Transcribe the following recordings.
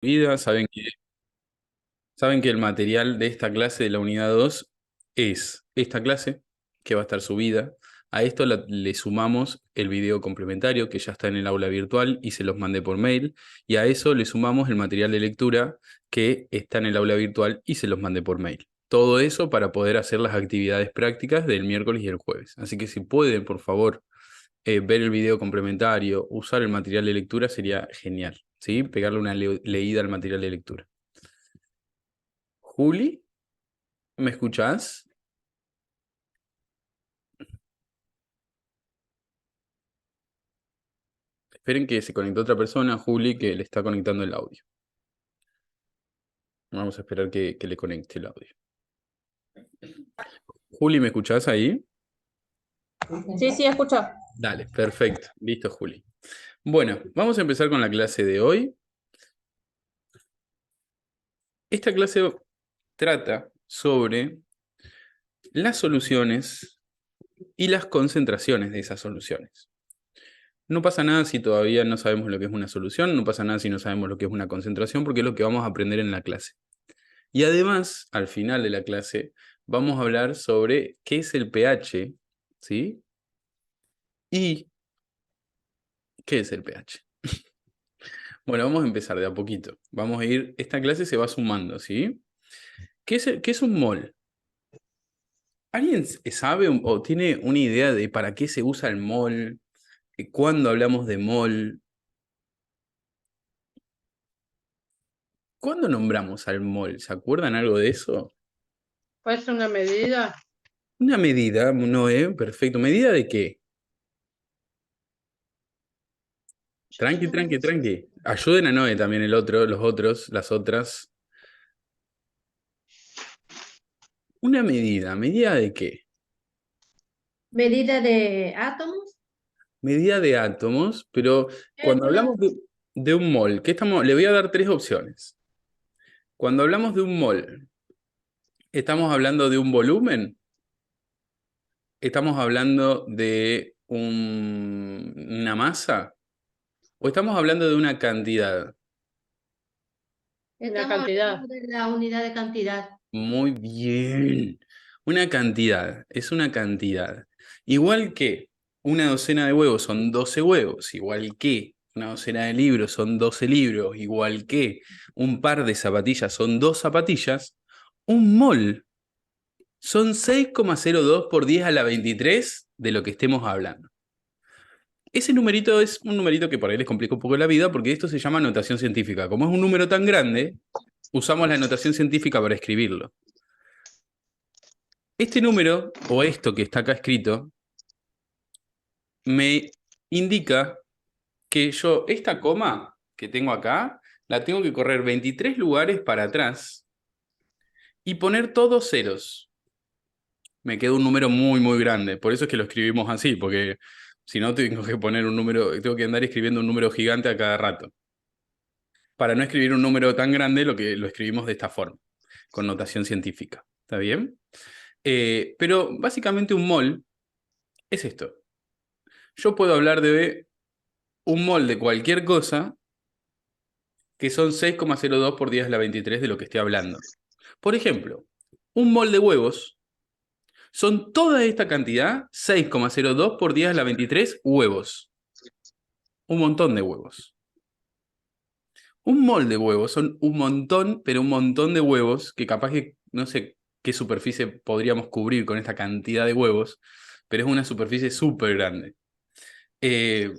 Vida, saben que el material de esta clase de la unidad 2 es esta clase, que va a estar subida. A esto le sumamos el video complementario, que ya está en el aula virtual y se los mandé por mail. Y a eso le sumamos el material de lectura, que está en el aula virtual y se los mandé por mail. Todo eso para poder hacer las actividades prácticas del miércoles y el jueves. Así que si pueden, por favor, ver el video complementario, usar el material de lectura sería genial, ¿sí? Pegarle una leída al material de lectura. Juli, ¿me escuchás? Esperen que se conectó otra persona, Juli, que le está conectando el audio. Vamos a esperar que le conecte el audio. Juli, ¿me escuchás ahí? Sí, sí, escucho. Dale, perfecto. Listo, Juli. Bueno, vamos a empezar con la clase de hoy. Esta clase trata sobre las soluciones y las concentraciones de esas soluciones. No pasa nada si todavía no sabemos lo que es una solución, no pasa nada si no sabemos lo que es una concentración, porque es lo que vamos a aprender en la clase. Y además, al final de la clase, vamos a hablar sobre qué es el pH, ¿sí? Y qué es el pH. Bueno, vamos a empezar de a poquito. Vamos a ir, esta clase se va sumando, ¿sí? ¿Qué es un mol? ¿Alguien sabe o tiene una idea de para qué se usa el mol? ¿Cuándo hablamos de mol? ¿Cuándo nombramos al mol? ¿Se acuerdan algo de eso? Pues una medida. Una medida, Noé, perfecto. ¿Medida de qué? Tranqui, tranqui, tranqui. Ayuden a Noé también el otro, los otros, las otras. Una medida, ¿medida de qué? Medida de átomos. Medida de átomos, pero cuando hablamos de un mol, ¿qué estamos? Le voy a dar tres opciones. Cuando hablamos de un mol, ¿estamos hablando de un volumen? ¿Estamos hablando de una masa? ¿O estamos hablando de una cantidad? Una Estamos cantidad. hablando de la unidad de cantidad. Muy bien. Una cantidad, es una cantidad. Igual que una docena de huevos son 12 huevos, igual que una docena de libros son 12 libros, igual que un par de zapatillas son dos zapatillas, un mol son 6,02 por 10 a la 23 de lo que estemos hablando. Ese numerito es un numerito que por ahí les complica un poco la vida porque esto se llama notación científica. Como es un número tan grande, usamos la notación científica para escribirlo. Este número, o esto que está acá escrito, me indica que yo esta coma que tengo acá, la tengo que correr 23 lugares para atrás y poner todos ceros. Me queda un número muy, muy grande. Por eso es que lo escribimos así, porque si no tengo que poner un número, tengo que andar escribiendo un número gigante a cada rato. Para no escribir un número tan grande, lo escribimos de esta forma, con notación científica. ¿Está bien? Pero básicamente un mol es esto. Yo puedo hablar de un mol de cualquier cosa que son 6,02 por 10 a la 23 de lo que esté hablando. Por ejemplo, un mol de huevos son toda esta cantidad, 6,02 por 10 a la 23 huevos. Un montón de huevos. Un mol de huevos son un montón, pero un montón de huevos que capaz que no sé qué superficie podríamos cubrir con esta cantidad de huevos, pero es una superficie súper grande. Eh,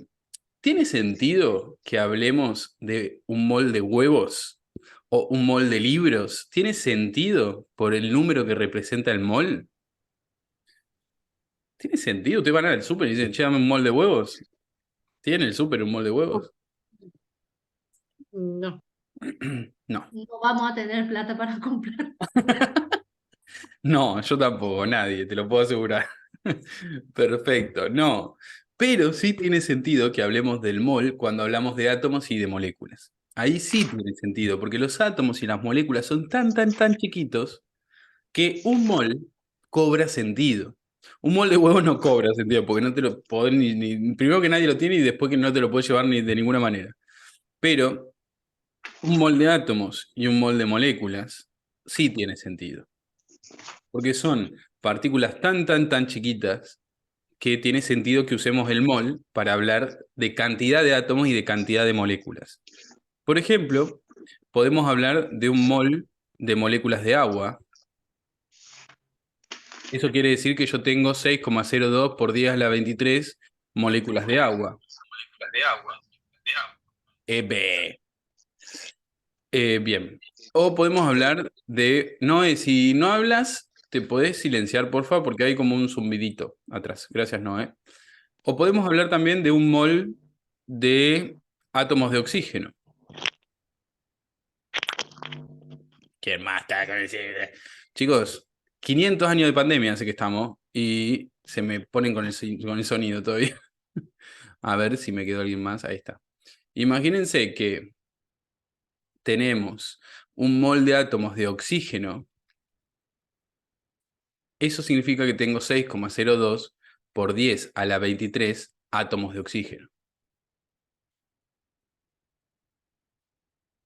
¿Tiene sentido que hablemos de un mol de huevos o un mol de libros? ¿Tiene sentido por el número que representa el mol? ¿Tiene sentido? Ustedes van al súper y dicen, che, dame un mol de huevos. ¿Tiene el súper un mol de huevos? No. No. No vamos a tener plata para comprar. No, yo tampoco, nadie, te lo puedo asegurar. Perfecto, no. Pero sí tiene sentido que hablemos del mol cuando hablamos de átomos y de moléculas. Ahí sí tiene sentido, porque los átomos y las moléculas son tan, tan, tan chiquitos que un mol cobra sentido. Un mol de huevo no cobra sentido, porque no te lo podés primero que nadie lo tiene y después que no te lo puedes llevar ni de ninguna manera. Pero un mol de átomos y un mol de moléculas sí tiene sentido. Porque son partículas tan chiquitas que tiene sentido que usemos el mol para hablar de cantidad de átomos y de cantidad de moléculas. Por ejemplo, podemos hablar de un mol de moléculas de agua. Eso quiere decir que yo tengo 6,02 por 10 a la 23 moléculas de agua. Ebe. Bien. O podemos hablar de... Noé, si no hablas, te podés silenciar, porfa, porque hay como un zumbidito atrás. Gracias, Noé. O podemos hablar también de un mol de átomos de oxígeno. ¿Quién más está con ese? Chicos, 500 años de pandemia hace que estamos y se me ponen con el sonido todavía. A ver si me quedó alguien más. Ahí está. Imagínense que tenemos un mol de átomos de oxígeno. Eso significa que tengo 6,02 por 10 a la 23 átomos de oxígeno.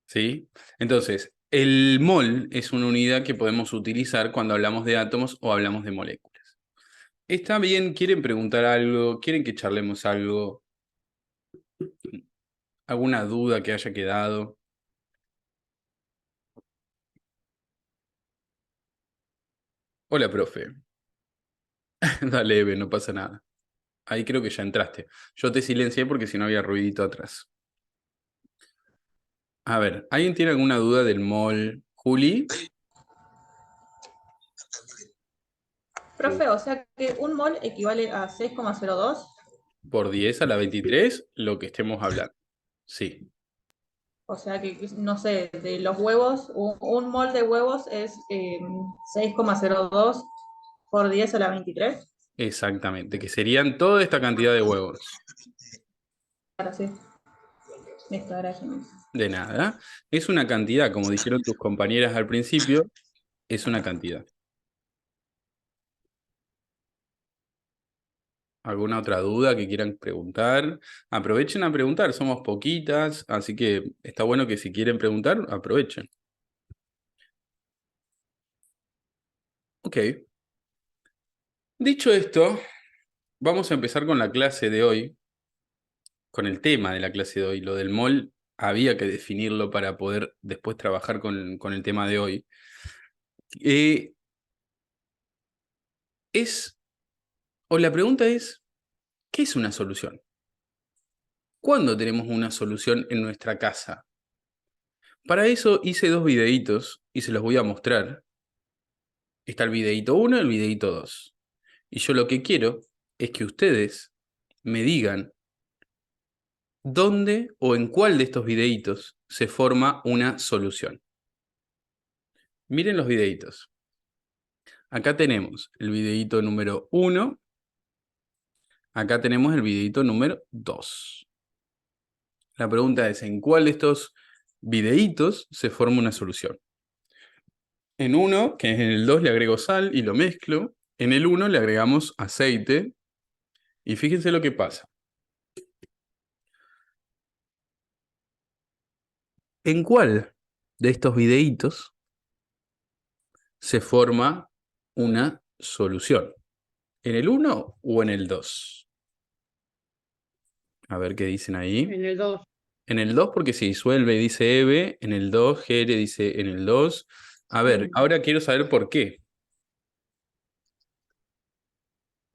¿Sí? Entonces, el mol es una unidad que podemos utilizar cuando hablamos de átomos o hablamos de moléculas. ¿Está bien? ¿Quieren preguntar algo? ¿Quieren que charlemos algo? ¿Alguna duda que haya quedado? Hola, profe. Dale, Eve, no pasa nada. Ahí creo que ya entraste. Yo te silencié porque si no había ruidito atrás. A ver, ¿alguien tiene alguna duda del mol? Juli, Profe, o sea que un mol equivale a 6,02. por 10 a la 23, lo que estemos hablando. Sí, O sea que, no sé, de los huevos, un mol de huevos es 6,02 por 10 a la 23. exactamente, que serían toda esta cantidad de huevos. Ahora sí. Listo, gracias. De nada. Es una cantidad, como dijeron tus compañeras al principio, es una cantidad. ¿Alguna otra duda que quieran preguntar? Aprovechen a preguntar, somos poquitas, así que está bueno que si quieren preguntar, aprovechen. Ok. Dicho esto, vamos a empezar con la clase de hoy, con el tema de la clase de hoy. Lo del mol había que definirlo para poder después trabajar con el tema de hoy. Eh, la pregunta es, ¿qué es una solución? ¿Cuándo tenemos una solución en nuestra casa? Para eso hice dos videitos y se los voy a mostrar. Está el videito 1 y el videito 2. Y yo lo que quiero es que ustedes me digan dónde o en cuál de estos videitos se forma una solución. Miren los videitos. Acá tenemos el videito número 1. Acá tenemos el videito número 2. La pregunta es, ¿en cuál de estos videitos se forma una solución? En uno, que es en el 2, le agrego sal y lo mezclo. En el 1 le agregamos aceite. Y fíjense lo que pasa. ¿En cuál de estos videitos se forma una solución? ¿En el 1 o en el 2? A ver qué dicen ahí. En el 2. En el 2 porque se disuelve, dice Eve. En el 2, Jere dice en el 2. A ver, ahora quiero saber por qué.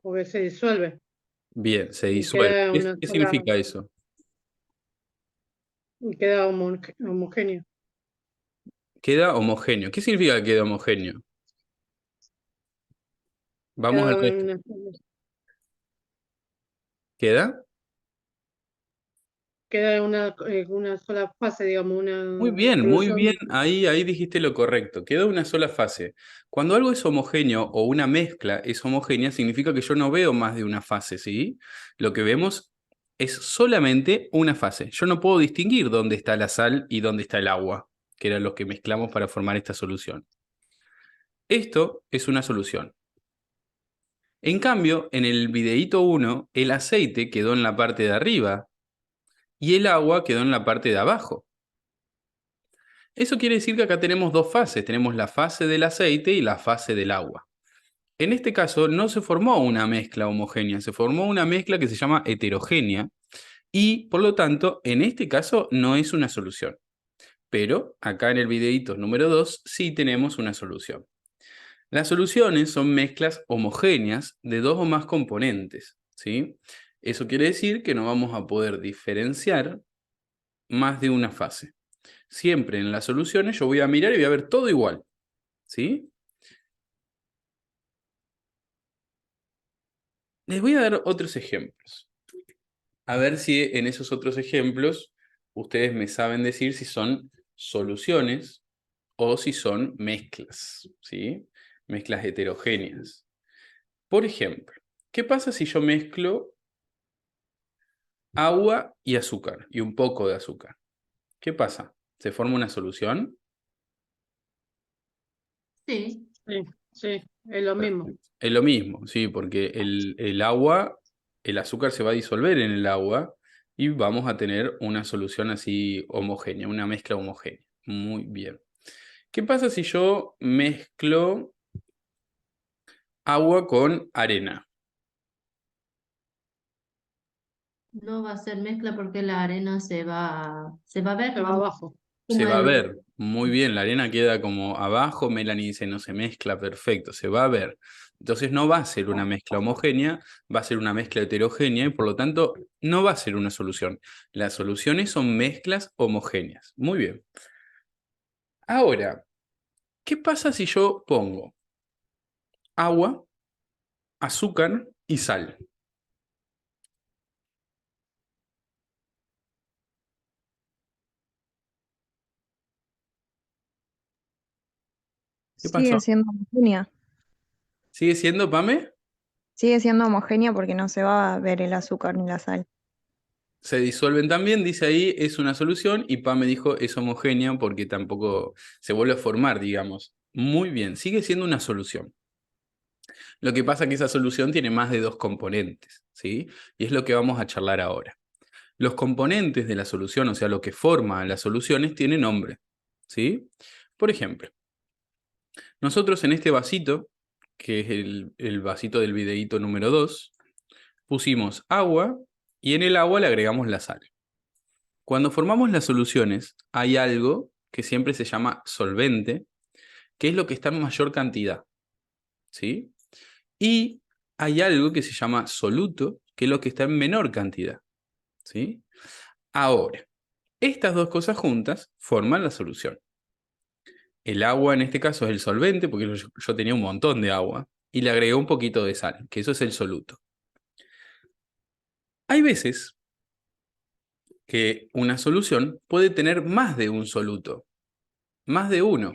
Porque se disuelve. Bien, se Y disuelve. queda ¿Qué, una qué sola, significa eso? y queda homogéneo. Queda homogéneo. ¿Qué significa que queda homogéneo? Vamos Queda al resto. una, ¿Queda? queda una sola fase, digamos, Muy una bien, muy solución. bien. Ahí dijiste lo correcto. Quedó una sola fase. Cuando algo es homogéneo o una mezcla es homogénea, significa que yo no veo más de una fase, ¿sí? Lo que vemos es solamente una fase. Yo no puedo distinguir dónde está la sal y dónde está el agua, que eran los que mezclamos para formar esta solución. Esto es una solución. En cambio, en el videíto 1, el aceite quedó en la parte de arriba y el agua quedó en la parte de abajo. Eso quiere decir que acá tenemos dos fases. Tenemos la fase del aceite y la fase del agua. En este caso no se formó una mezcla homogénea, se formó una mezcla que se llama heterogénea y por lo tanto en este caso no es una solución. Pero acá en el videíto número 2 sí tenemos una solución. Las soluciones son mezclas homogéneas de dos o más componentes, ¿sí? Eso quiere decir que no vamos a poder diferenciar más de una fase. Siempre en las soluciones yo voy a mirar y voy a ver todo igual, ¿sí? Les voy a dar otros ejemplos. A ver si en esos otros ejemplos ustedes me saben decir si son soluciones o si son mezclas, ¿sí? Mezclas heterogéneas. Por ejemplo, ¿qué pasa si yo mezclo agua y azúcar y un poco de azúcar? ¿Qué pasa? ¿Se forma una solución? Sí, Sí, sí, es lo mismo. Es lo mismo, sí, porque el agua, el azúcar se va a disolver en el agua y vamos a tener una solución así homogénea, una mezcla homogénea. Muy bien. ¿Qué pasa si yo mezclo agua con arena? no va a ser mezcla porque la arena se va a ver Se va abajo. Se como va a el- ver. Muy bien, la arena queda como abajo. Melanie dice, no se mezcla, perfecto, se va a ver. Entonces no va a ser una mezcla homogénea, va a ser una mezcla heterogénea y por lo tanto no va a ser una solución. Las soluciones son mezclas homogéneas. Muy bien. Ahora, ¿qué pasa si yo pongo agua, azúcar y sal? ¿Qué Sigue pasó? siendo homogénea. ¿Sigue siendo, Pame? Sigue siendo homogénea porque no se va a ver el azúcar ni la sal. Se disuelven también, dice ahí, es una solución, y Pame dijo es homogénea porque tampoco se vuelve a formar, digamos. Muy bien, sigue siendo una solución. Lo que pasa es que esa solución tiene más de dos componentes, ¿sí? Y es lo que vamos a charlar ahora. Los componentes de la solución, o sea, lo que forma las soluciones, tiene nombre, ¿sí? Por ejemplo, nosotros en este vasito, que es el vasito del videíto número 2, pusimos agua y en el agua le agregamos la sal. Cuando formamos las soluciones, hay algo que siempre se llama solvente, que es lo que está en mayor cantidad, ¿sí? Y hay algo que se llama soluto, que es lo que está en menor cantidad, ¿sí? Ahora, estas dos cosas juntas forman la solución. El agua en este caso es el solvente, porque yo tenía un montón de agua, y le agregué un poquito de sal, que eso es el soluto. Hay veces que una solución puede tener más de un soluto, más de uno.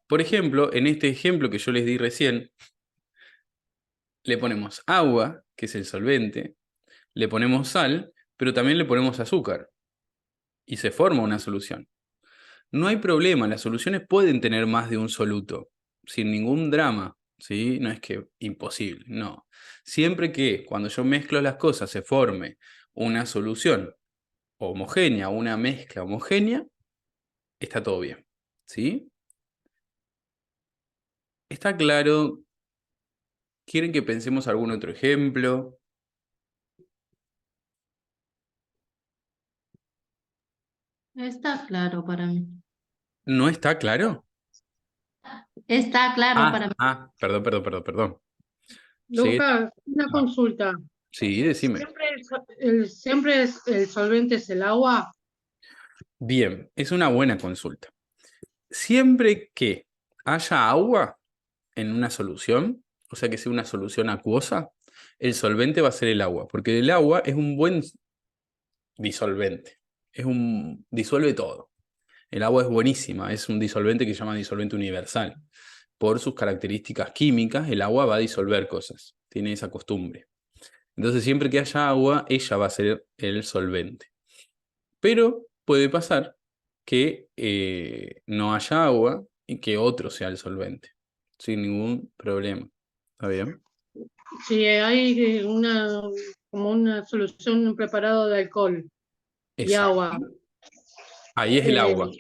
Por ejemplo, en este ejemplo que yo les di recién, le ponemos agua, que es el solvente, le ponemos sal, pero también le ponemos azúcar, y se forma una solución. No hay problema, las soluciones pueden tener más de un soluto, sin ningún drama, ¿sí? No es que imposible, no. Siempre que cuando yo mezclo las cosas se forme una solución homogénea, una mezcla homogénea, está todo bien, ¿sí? ¿Está claro? ¿Quieren que pensemos algún otro ejemplo? Está claro para mí. ¿No está claro? Está claro para mí. Perdón. Llegué. Lucas, una Ah, consulta. sí, decime. Siempre es el solvente es el agua. Bien, es una buena consulta. Siempre que haya agua en una solución, o sea que sea una solución acuosa, el solvente va a ser el agua, porque el agua es un buen disolvente. Disuelve todo. El agua es buenísima, es un disolvente que se llama disolvente universal. Por sus características químicas, el agua va a disolver cosas. Tiene esa costumbre. Entonces, siempre que haya agua, ella va a ser el solvente. Pero puede pasar que no haya agua y que otro sea el solvente, sin ningún problema. ¿Está bien? Si hay como una solución, un preparado de alcohol y Exacto. agua. Ahí es el eh, agua.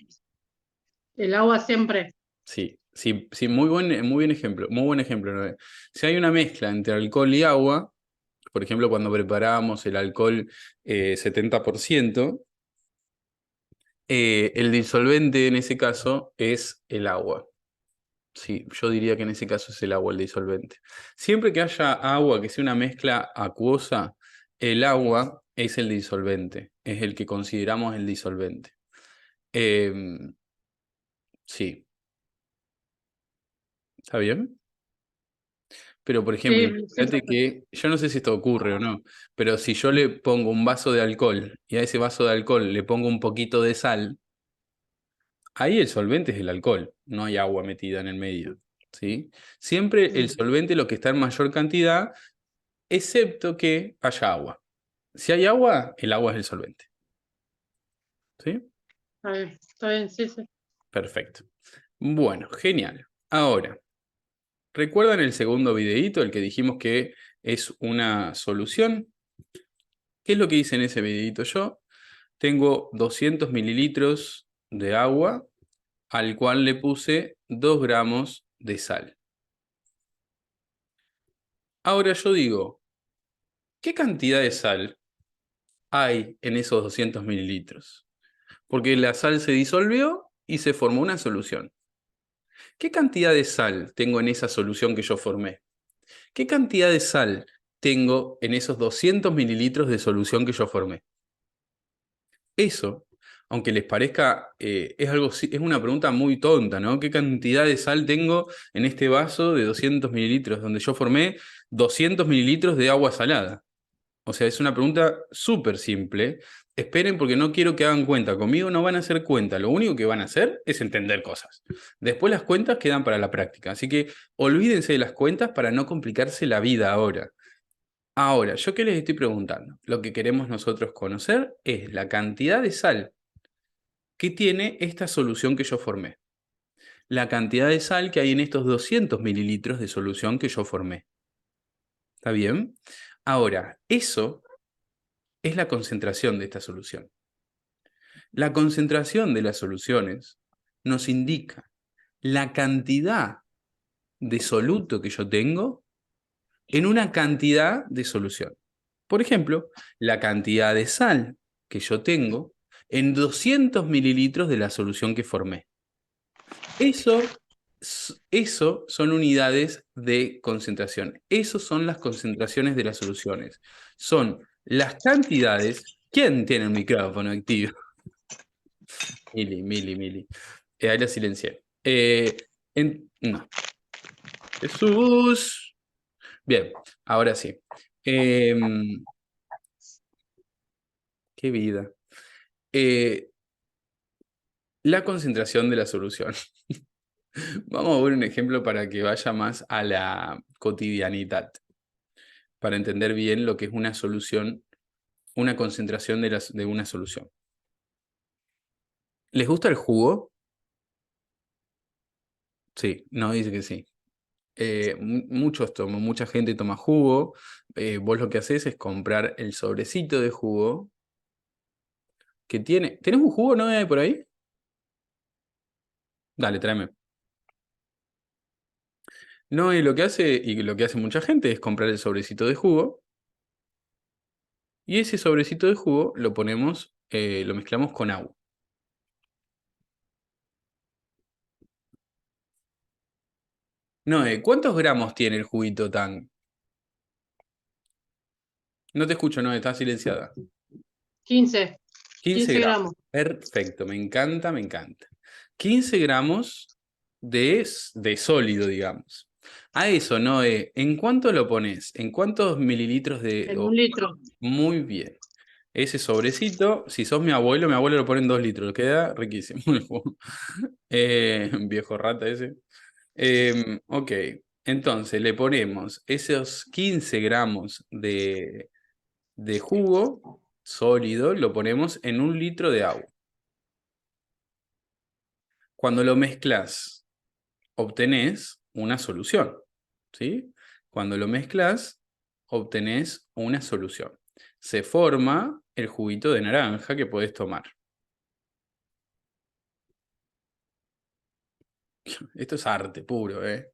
El agua siempre. Sí, sí, sí, muy buen ejemplo, muy buen ejemplo, Noé. Si hay una mezcla entre alcohol y agua, por ejemplo, cuando preparábamos el alcohol 70%, el disolvente en ese caso es el agua. Sí, yo diría que en ese caso es el agua el disolvente. Siempre que haya agua, que sea una mezcla acuosa, el agua es el disolvente, es el que consideramos el disolvente. Sí, ¿está bien? Pero, por ejemplo, Sí, sí, imagínate que, yo no sé si esto ocurre o no, pero si yo le pongo un vaso de alcohol y a ese vaso de alcohol le pongo un poquito de sal, ahí el solvente es el alcohol, no hay agua metida en el medio, ¿sí? Siempre el solvente lo que está en mayor cantidad, excepto que haya agua. Si hay agua, el agua es el solvente, ¿sí? está bien, sí, sí. Perfecto. Bueno, genial. Ahora, ¿recuerdan el segundo videíto, el que dijimos que es una solución? ¿Qué es lo que hice en ese videíto yo? Tengo 200 mililitros de agua al cual le puse 2 gramos de sal. Ahora yo digo, ¿qué cantidad de sal hay en esos 200 mililitros? Porque la sal se disolvió y se formó una solución. ¿Qué cantidad de sal tengo en esa solución que yo formé? ¿Qué cantidad de sal tengo en esos 200 mililitros de solución que yo formé? Eso, aunque les parezca, es una pregunta muy tonta, ¿no? ¿Qué cantidad de sal tengo en este vaso de 200 mililitros, donde yo formé 200 mililitros de agua salada? O sea, es una pregunta súper simple. Esperen porque no quiero que hagan cuenta. Conmigo no van a hacer cuenta. Lo único que van a hacer es entender cosas. Después las cuentas quedan para la práctica. Así que olvídense de las cuentas para no complicarse la vida ahora. Ahora, ¿yo qué les estoy preguntando? Lo que queremos nosotros conocer es la cantidad de sal que tiene esta solución que yo formé. La cantidad de sal que hay en estos 200 mililitros de solución que yo formé. ¿Está bien? Ahora, eso es la concentración de esta solución. La concentración de las soluciones nos indica la cantidad de soluto que yo tengo en una cantidad de solución. Por ejemplo, la cantidad de sal que yo tengo en 200 mililitros de la solución que formé. Eso son unidades de concentración. Esas son las concentraciones de las soluciones. Son las cantidades. ¿Quién tiene el micrófono activo? Mili. Ahí la silencié. No. Jesús. Bien, ahora sí. Qué vida. Eh, la concentración de la solución. Vamos a ver un ejemplo para que vaya más a la cotidianidad, para entender bien lo que es una solución, una concentración de una solución. ¿Les gusta el jugo? Sí, no, dice que sí. Mucha gente toma jugo. Vos lo que haces es comprar el sobrecito de jugo que tiene. ¿Tenés un jugo, no hay por ahí? Dale, tráeme. No, y lo que hace mucha gente es comprar el sobrecito de jugo. Y ese sobrecito de jugo lo ponemos, lo mezclamos con agua. No, ¿cuántos gramos tiene el juguito tan? No te escucho, no, está silenciada. 15 15 gramos. gramos. Perfecto, me encanta. 15 gramos de sólido, digamos. A eso, ¿no? ¿En cuánto lo pones? ¿En cuántos mililitros de...? En 1 litro. Muy bien. Ese sobrecito, si sos mi abuelo lo pone en 2 litros. Queda riquísimo el jugo. Viejo rata ese. Ok, entonces le ponemos esos 15 gramos de jugo sólido, lo ponemos en 1 litro de agua. Cuando lo mezclas, obtenés una solución, ¿sí? Cuando lo mezclas, obtenés una solución. Se forma el juguito de naranja que podés tomar. Esto es arte puro, ¿eh?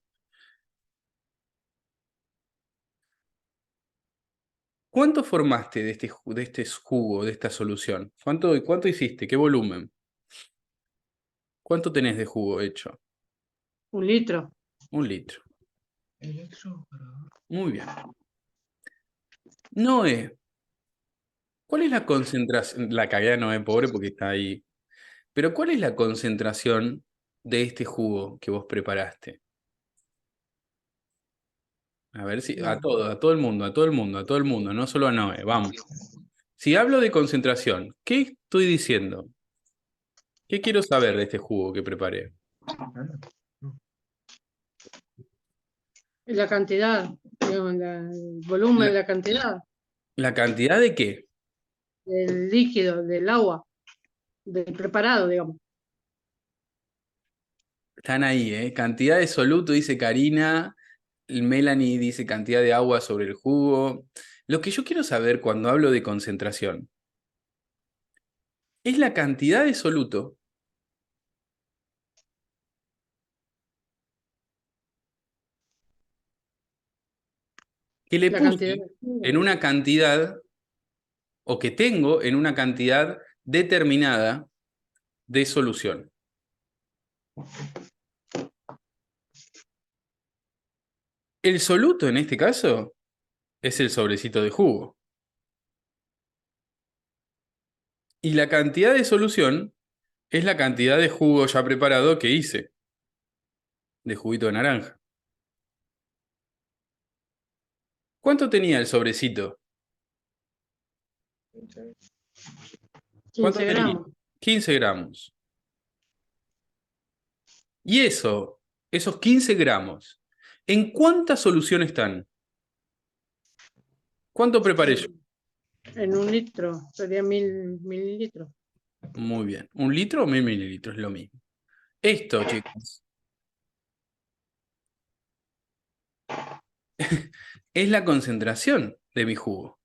¿Cuánto formaste de este jugo, de esta solución? ¿Cuánto hiciste? ¿Qué volumen? ¿Cuánto tenés de jugo hecho? 1 litro. 1 litro. Muy bien. Noé, ¿cuál es la concentración? La cagué a Noé, pobre, porque está ahí. Pero ¿cuál es la concentración de este jugo que vos preparaste? A ver si, a todo el mundo, a todo el mundo, a todo el mundo, no solo a Noé, vamos. Si hablo de concentración, ¿qué estoy diciendo? ¿Qué quiero saber de este jugo que preparé? La cantidad, digamos, el volumen de la cantidad ¿La cantidad de qué? del líquido, del agua, del preparado, digamos. Están ahí, ¿eh? Cantidad de soluto, dice Karina. Melanie dice cantidad de agua sobre el jugo. Lo que yo quiero saber cuando hablo de concentración es la cantidad de soluto que le La puse cantidad en una cantidad o que tengo en una cantidad determinada de solución. El soluto en este caso es el sobrecito de jugo. Y la cantidad de solución es la cantidad de jugo ya preparado que hice, de juguito de naranja. ¿Cuánto tenía el sobrecito? 15 gramos. 15 gramos. Y esos 15 gramos, ¿en cuánta solución están? ¿Cuánto preparé yo? En 1 litro, sería 1000 mililitros. Muy bien. 1 litro o 1000 mililitros, lo mismo. Esto, chicos, es la concentración de mi jugo.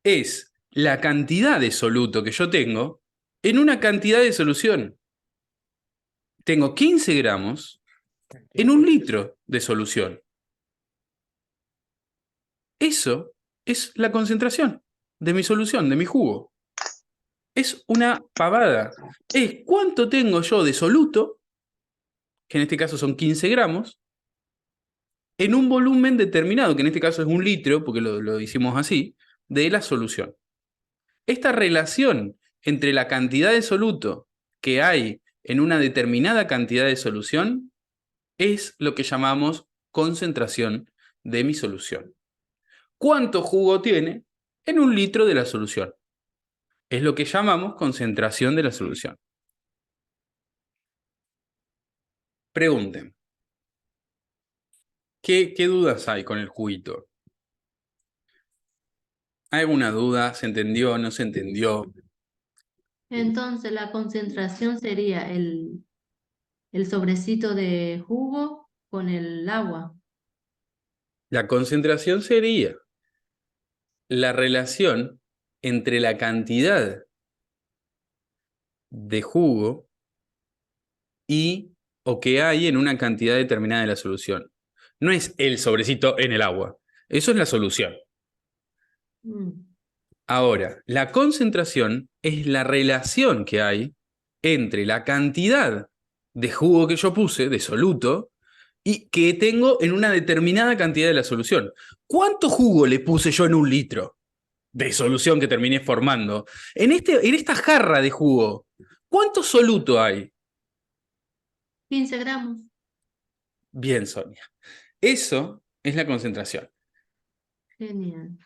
Es la cantidad de soluto que yo tengo en una cantidad de solución. Tengo 15 gramos en 1 litro de solución. Eso es la concentración de mi solución, de mi jugo. Es una pavada. Es cuánto tengo yo de soluto, que en este caso son 15 gramos, en un volumen determinado, que en este caso es 1 litro, porque lo hicimos así, de la solución. Esta relación entre la cantidad de soluto que hay en una determinada cantidad de solución es lo que llamamos concentración de mi solución. ¿Cuánto jugo tiene en 1 litro de la solución? Es lo que llamamos concentración de la solución. Pregunten, ¿qué dudas hay con el juguito? ¿Hay alguna duda? ¿Se entendió? ¿No se entendió? Entonces la concentración sería el sobrecito de jugo con el agua. La concentración sería la relación entre la cantidad de jugo o que hay en una cantidad determinada de la solución. No es el sobrecito en el agua. Eso es la solución. Mm. Ahora, la concentración es la relación que hay entre la cantidad de jugo que yo puse, de soluto, y que tengo en una determinada cantidad de la solución. ¿Cuánto jugo le puse yo en 1 litro de solución que terminé formando? En esta jarra de jugo, ¿cuánto soluto hay? 15 gramos. Bien, Sonia. Eso es la concentración. Genial.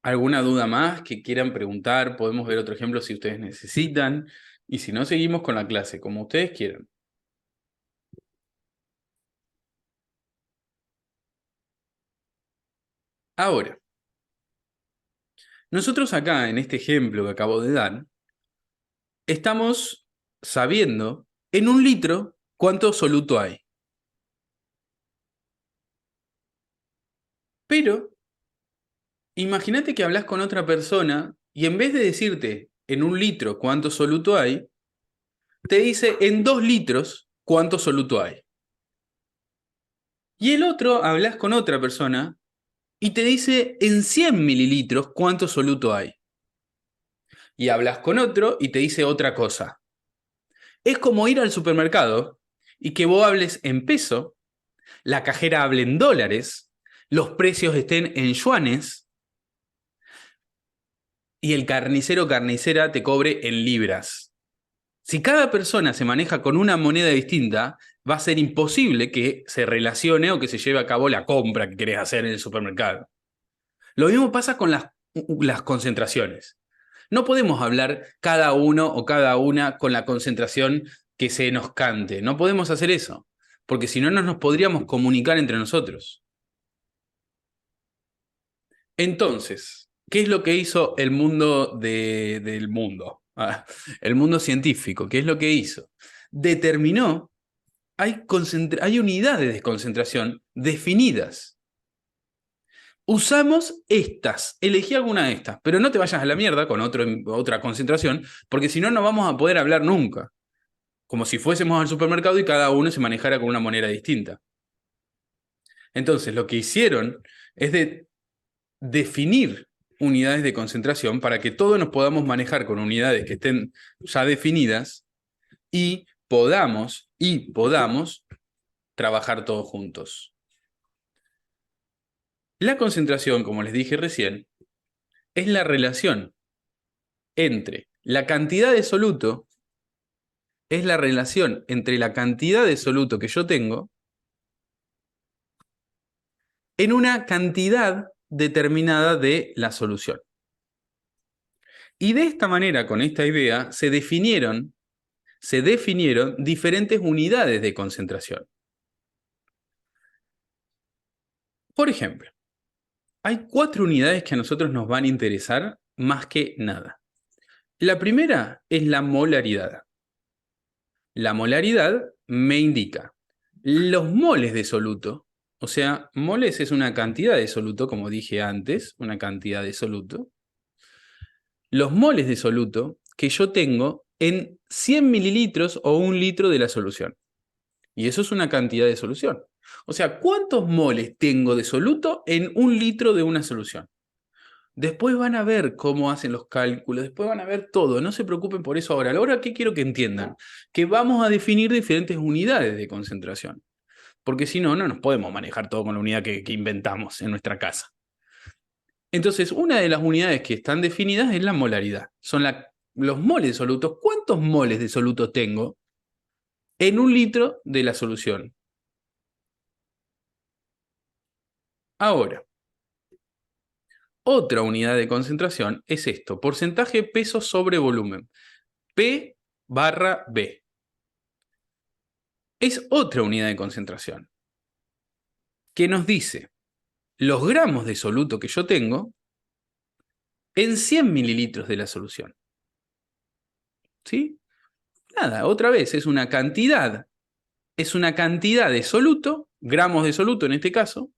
¿Alguna duda más que quieran preguntar? Podemos ver otro ejemplo si ustedes necesitan. Y si no, seguimos con la clase, como ustedes quieran. Ahora, nosotros acá, en este ejemplo que acabo de dar, estamos sabiendo en 1 litro cuánto soluto hay. Pero imagínate que hablas con otra persona y en vez de decirte en 1 litro cuánto soluto hay, te dice en 2 litros cuánto soluto hay. Y el otro, hablas con otra persona y te dice en 100 mililitros cuánto soluto hay. Y hablas con otro y te dice otra cosa. Es como ir al supermercado y que vos hables en peso, la cajera hable en dólares, los precios estén en yuanes y el carnicero o carnicera te cobre en libras. Si cada persona se maneja con una moneda distinta, va a ser imposible que se relacione o que se lleve a cabo la compra que querés hacer en el supermercado. Lo mismo pasa con las concentraciones. No podemos hablar cada uno o cada una con la concentración que se nos cante. No podemos hacer eso, porque si no, no nos podríamos comunicar entre nosotros. Entonces, ¿qué es lo que hizo el mundo del mundo? El mundo científico, ¿qué es lo que hizo? Determinó, hay unidades de concentración definidas. Usamos estas, elegí alguna de estas, pero no te vayas a la mierda con otra concentración, porque si no, no vamos a poder hablar nunca. Como si fuésemos al supermercado y cada uno se manejara con una moneda distinta. Entonces, lo que hicieron es definir unidades de concentración para que todos nos podamos manejar con unidades que estén ya definidas y podamos trabajar todos juntos. La concentración, como les dije recién, es la relación entre la cantidad de soluto, es la relación entre la cantidad de soluto que yo tengo en una cantidad determinada de la solución. Y de esta manera, con esta idea, se definieron diferentes unidades de concentración. Por ejemplo, hay 4 unidades que a nosotros nos van a interesar más que nada. La primera es la molaridad. La molaridad me indica los moles de soluto, o sea, moles es una cantidad de soluto, como dije antes, una cantidad de soluto. Los moles de soluto que yo tengo en 100 mililitros o 1 litro de la solución. Y eso es una cantidad de solución. O sea, ¿cuántos moles tengo de soluto en 1 litro de una solución? Después van a ver cómo hacen los cálculos, después van a ver todo, no se preocupen por eso ahora. Ahora, ¿qué quiero que entiendan? Que vamos a definir diferentes unidades de concentración, porque si no, no nos podemos manejar todo con la unidad que inventamos en nuestra casa. Entonces, una de las unidades que están definidas es la molaridad. Son los moles de soluto. ¿Cuántos moles de soluto tengo en 1 litro de la solución? Ahora, otra unidad de concentración es esto, porcentaje peso sobre volumen, P/B. Es otra unidad de concentración que nos dice los gramos de soluto que yo tengo en 100 mililitros de la solución. ¿Sí? Nada, otra vez, es una cantidad de soluto, gramos de soluto en este caso,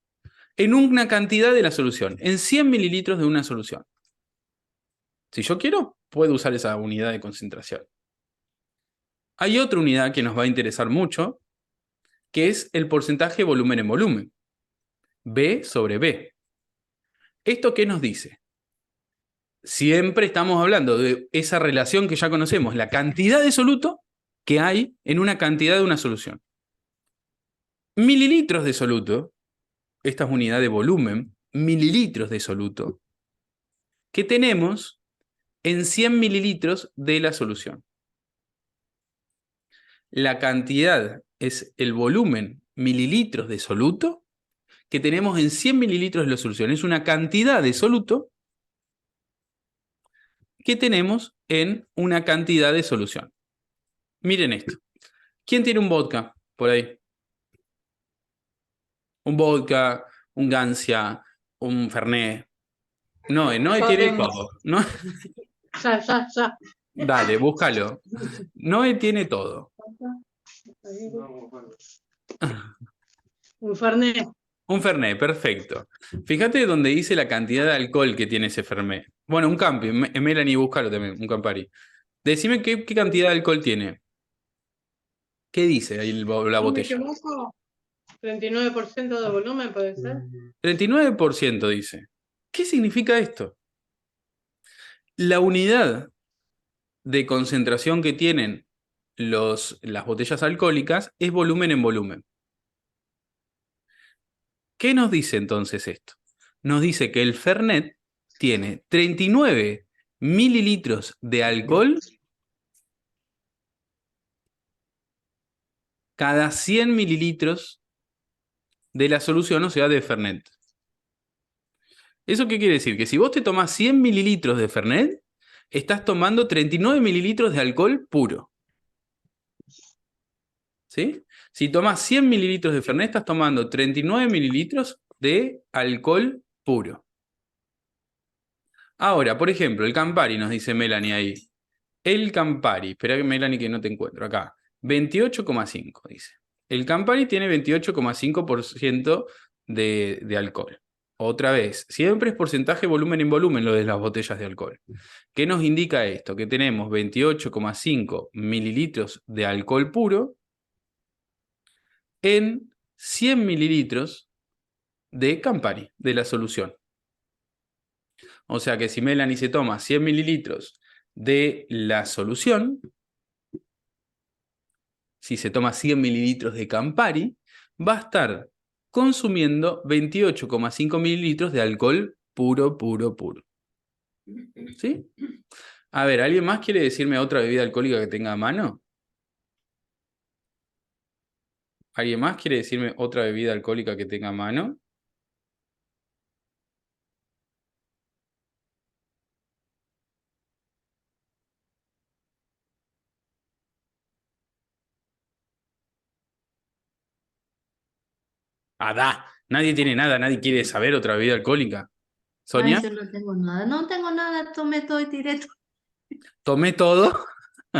en una cantidad de la solución, en 100 mililitros de una solución. Si yo quiero, puedo usar esa unidad de concentración. Hay otra unidad que nos va a interesar mucho, que es el porcentaje volumen en volumen, B sobre B. ¿Esto qué nos dice? Siempre estamos hablando de esa relación que ya conocemos, la cantidad de soluto que hay en una cantidad de una solución. Mililitros de soluto, esta es unidad de volumen, mililitros de soluto, que tenemos en 100 mililitros de la solución. La cantidad es el volumen, mililitros de soluto, que tenemos en 100 mililitros de la solución. Es una cantidad de soluto que tenemos en una cantidad de solución. Miren esto. ¿Quién tiene un vodka por ahí? Un vodka, un Gancia, un Fernet. Noé Yo tiene tengo. todo. No, Ya. dale, búscalo. Noé tiene todo. Un Fernet. Un Fernet, perfecto. Fíjate donde dice la cantidad de alcohol que tiene ese Fernet. Bueno, un Campi, Melanie, búscalo también, un Campari. Decime qué cantidad de alcohol tiene. ¿Qué dice ahí la No me botella? equivoco, 39% de volumen puede ser. 39% dice. ¿Qué significa esto? La unidad de concentración que tienen las botellas alcohólicas es volumen en volumen. ¿Qué nos dice entonces esto? Nos dice que el Fernet tiene 39 mililitros de alcohol cada 100 mililitros de la solución, o sea, de Fernet. ¿Eso qué quiere decir? Que si vos te tomás 100 mililitros de Fernet, estás tomando 39 mililitros de alcohol puro. ¿Sí? Si tomás 100 mililitros de Fernet, estás tomando 39 mililitros de alcohol puro. Ahora, por ejemplo, el Campari, nos dice Melanie ahí. El Campari, espera que Melanie que no te encuentro acá. 28,5 dice. El Campari tiene 28,5% de alcohol. Otra vez, siempre es porcentaje volumen en volumen lo de las botellas de alcohol. ¿Qué nos indica esto? Que tenemos 28,5 mililitros de alcohol puro en 100 mililitros de Campari, de la solución. O sea que si Melanie se toma 100 mililitros de la solución, si se toma 100 mililitros de Campari, va a estar consumiendo 28,5 mililitros de alcohol puro, puro, puro. ¿Sí? A ver, ¿alguien más quiere decirme otra bebida alcohólica que tenga a mano? ¿Alguien más quiere decirme otra bebida alcohólica que tenga a mano? ¡Adá! Nadie tiene nada, nadie quiere saber otra bebida alcohólica. Ay, ¿Sonia? yo no tengo nada. No tengo nada, tomé todo y tiré todo. Tomé todo.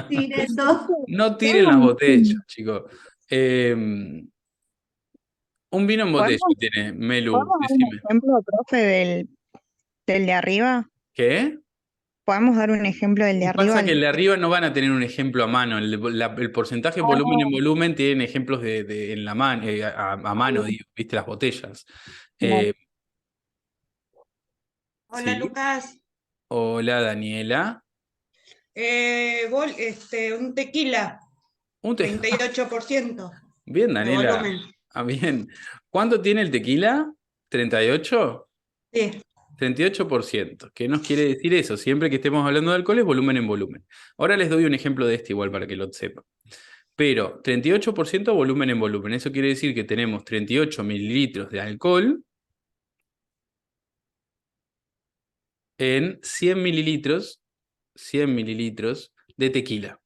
Tiré todo. No tiren las botellas, chicos. Un vino en botella ¿Podemos, tiene, Melu, podemos dar un decime. ejemplo, profe, del de arriba? ¿Qué? ¿Podemos dar un ejemplo del de arriba? Pasa que el de arriba no van a tener un ejemplo a mano. El porcentaje volumen en volumen tienen ejemplos en la mano, a mano, digo, ¿viste? Las botellas. Claro. Hola Sí. Lucas. Hola, Daniela. Un tequila, Un te- 38% Bien, de Daniela. volumen. Ah, bien. ¿Cuánto tiene el tequila? ¿38? Sí, 38%. ¿Qué nos quiere decir eso? Siempre que estemos hablando de alcohol es volumen en volumen. Ahora les doy un ejemplo de este igual para que lo sepan. Pero 38% volumen en volumen. Eso quiere decir que tenemos 38 mililitros de alcohol en 100 mililitros de tequila.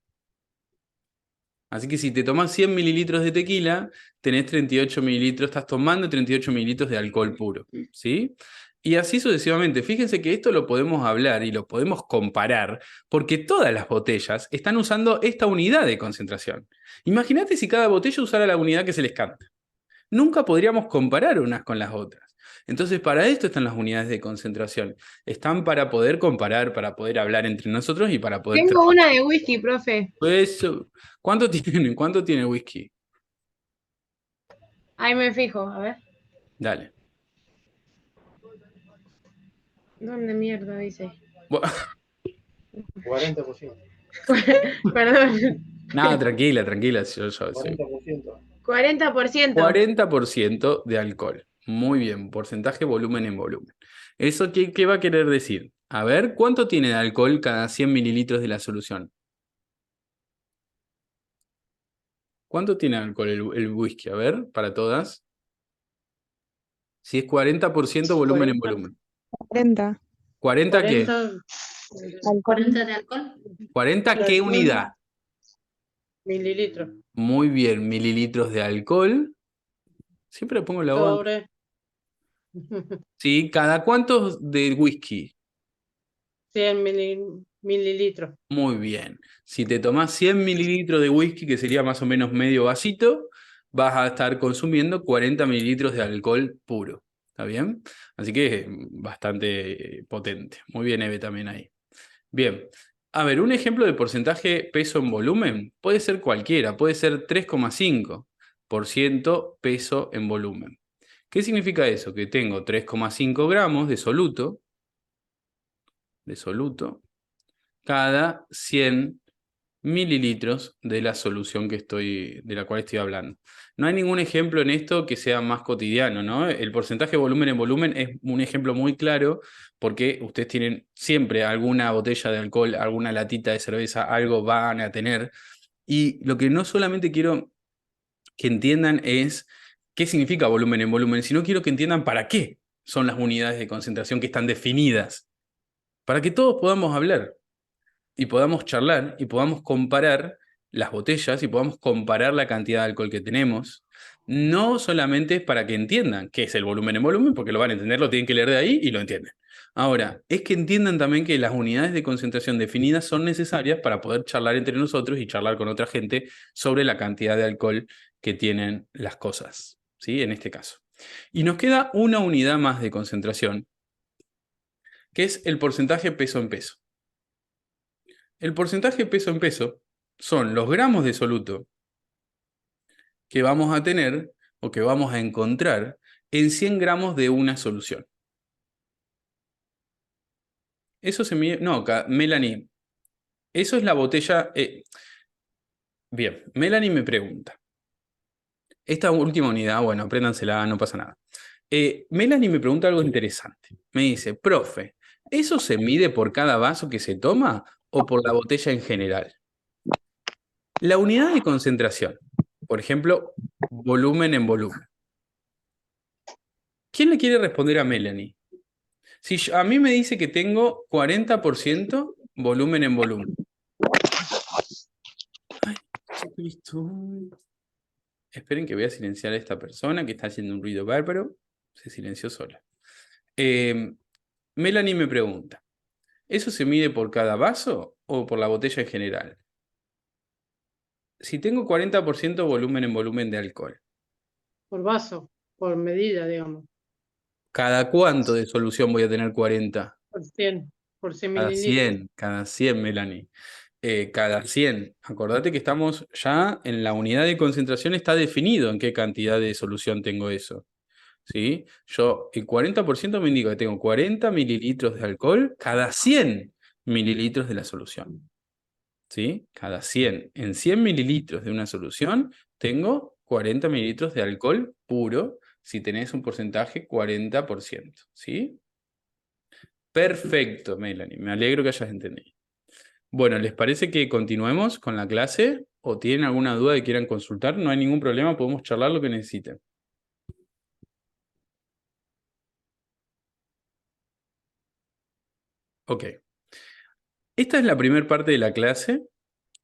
Así que si te tomas 100 mililitros de tequila, tenés 38 mililitros, estás tomando 38 mililitros de alcohol puro, ¿sí? Y así sucesivamente. Fíjense que esto lo podemos hablar y lo podemos comparar porque todas las botellas están usando esta unidad de concentración. Imagínate si cada botella usara la unidad que se les canta. Nunca podríamos comparar unas con las otras. Entonces, para esto están las unidades de concentración. Están para poder comparar, para poder hablar entre nosotros y para poder... Tengo una de whisky, profe. Eso. ¿Cuánto tiene? ¿Cuánto tiene whisky? Ahí me fijo, a ver. Dale. ¿Dónde mierda dice? 40%. Perdón. Nada, tranquila, tranquila. Sí. 40%. 40%. 40% de alcohol. Muy bien, porcentaje volumen en volumen. ¿Eso qué va a querer decir? A ver, ¿cuánto tiene de alcohol cada 100 mililitros de la solución? ¿Cuánto tiene de alcohol el whisky? A ver, para todas. Si es 40% volumen en 40. volumen. 40. ¿40 qué? 40 Alcohol. 40 de alcohol. ¿40 qué unidad? mililitros. Muy bien, mililitros de alcohol. Siempre pongo la O. Sobre. Sí, ¿cada cuántos de whisky? 100 mililitros. Muy bien. Si te tomás 100 mililitros de whisky, que sería más o menos medio vasito, vas a estar consumiendo 40 mililitros de alcohol puro. ¿Está bien? Así que bastante potente. Muy bien, Eve, también ahí. Bien. A ver, un ejemplo de porcentaje peso en volumen puede ser cualquiera, puede ser 3,5% peso en volumen. ¿Qué significa eso? Que tengo 3,5 gramos de soluto cada 100 mililitros de la solución de la cual estoy hablando. No hay ningún ejemplo en esto que sea más cotidiano, ¿no? El porcentaje de volumen en volumen es un ejemplo muy claro porque ustedes tienen siempre alguna botella de alcohol, alguna latita de cerveza, algo van a tener. Y lo que no solamente quiero que entiendan es qué significa volumen en volumen, sino quiero que entiendan para qué son las unidades de concentración que están definidas. Para que todos podamos hablar y podamos charlar y podamos comparar las botellas y podamos comparar la cantidad de alcohol que tenemos. No solamente es para que entiendan qué es el volumen en volumen, porque lo van a entender, lo tienen que leer de ahí y lo entienden. Ahora, es que entiendan también que las unidades de concentración definidas son necesarias para poder charlar entre nosotros y charlar con otra gente sobre la cantidad de alcohol que tienen las cosas, ¿sí? En este caso. Y nos queda una unidad más de concentración, que es el porcentaje peso en peso. El porcentaje peso en peso son los gramos de soluto que vamos a tener o que vamos a encontrar en 100 gramos de una solución. Eso se mide... No, Melanie, eso es la botella... Bien, Melanie me pregunta. Esta última unidad, bueno, apréndansela, no pasa nada. Melanie me pregunta algo interesante. Me dice, profe, ¿eso se mide por cada vaso que se toma o por la botella en general? La unidad de concentración, por ejemplo, volumen en volumen. ¿Quién le quiere responder a Melanie? Si a mí me dice que tengo 40% volumen en volumen. Ay, Jesucristo. Esperen que voy a silenciar a esta persona que está haciendo un ruido bárbaro. Se silenció sola. Melanie me pregunta, ¿eso se mide por cada vaso o por la botella en general? Si tengo 40% volumen en volumen de alcohol. Por vaso, por medida, digamos. ¿Cada cuánto de solución voy a tener 40? Por 100 Cada mililitros. 100, Melanie. Cada 100. Acordate que estamos ya en la unidad de concentración, está definido en qué cantidad de solución tengo eso. ¿Sí? Yo, el 40% me indica que tengo 40 mililitros de alcohol cada 100 mililitros de la solución. ¿Sí? Cada 100. En 100 mililitros de una solución, tengo 40 mililitros de alcohol puro, si tenés un porcentaje 40%. ¿Sí? Perfecto, Melanie. Me alegro que hayas entendido. Bueno, ¿les parece que continuemos con la clase? ¿O tienen alguna duda que quieran consultar? No hay ningún problema, podemos charlar lo que necesiten. Ok. Esta es la primera parte de la clase.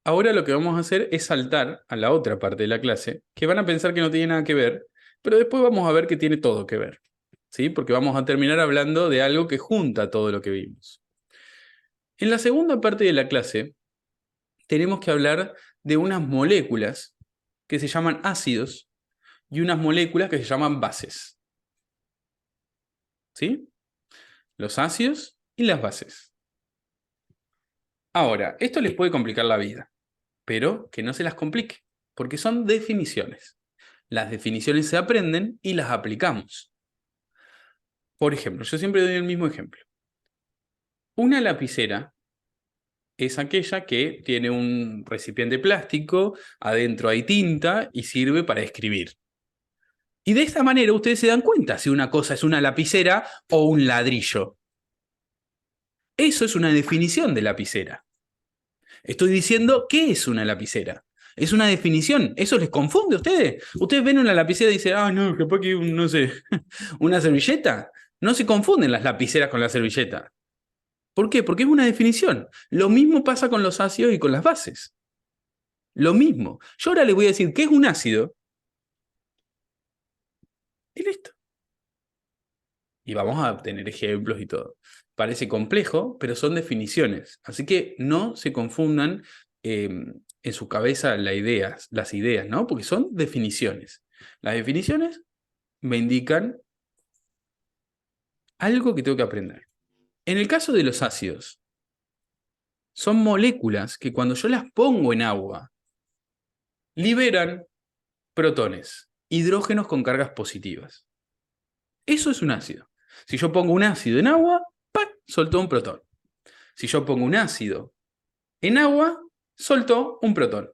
Ahora lo que vamos a hacer es saltar a la otra parte de la clase, que van a pensar que no tiene nada que ver, pero después vamos a ver que tiene todo que ver. ¿Sí? Porque vamos a terminar hablando de algo que junta todo lo que vimos. En la segunda parte de la clase, tenemos que hablar de unas moléculas que se llaman ácidos y unas moléculas que se llaman bases. ¿Sí? Los ácidos y las bases. Ahora, esto les puede complicar la vida, pero que no se las complique, porque son definiciones. Las definiciones se aprenden y las aplicamos. Por ejemplo, yo siempre doy el mismo ejemplo. Una lapicera es aquella que tiene un recipiente plástico, adentro hay tinta y sirve para escribir. Y de esta manera ustedes se dan cuenta si una cosa es una lapicera o un ladrillo. Eso es una definición de lapicera. Estoy diciendo qué es una lapicera. Es una definición. ¿Eso les confunde a ustedes? Ustedes ven una lapicera y dicen, ah, no, capaz que, no sé, una servilleta. No se confunden las lapiceras con la servilleta. ¿Por qué? Porque es una definición. Lo mismo pasa con los ácidos y con las bases. Lo mismo. Yo ahora les voy a decir qué es un ácido. Y listo. Y vamos a tener ejemplos y todo. Parece complejo, pero son definiciones. Así que no se confundan en su cabeza las ideas, ¿no? Porque son definiciones. Las definiciones me indican algo que tengo que aprender. En el caso de los ácidos, son moléculas que cuando yo las pongo en agua, liberan protones, hidrógenos con cargas positivas. Eso es un ácido. Si yo pongo un ácido en agua, ¡pam!, soltó un protón. Si yo pongo un ácido en agua, soltó un protón.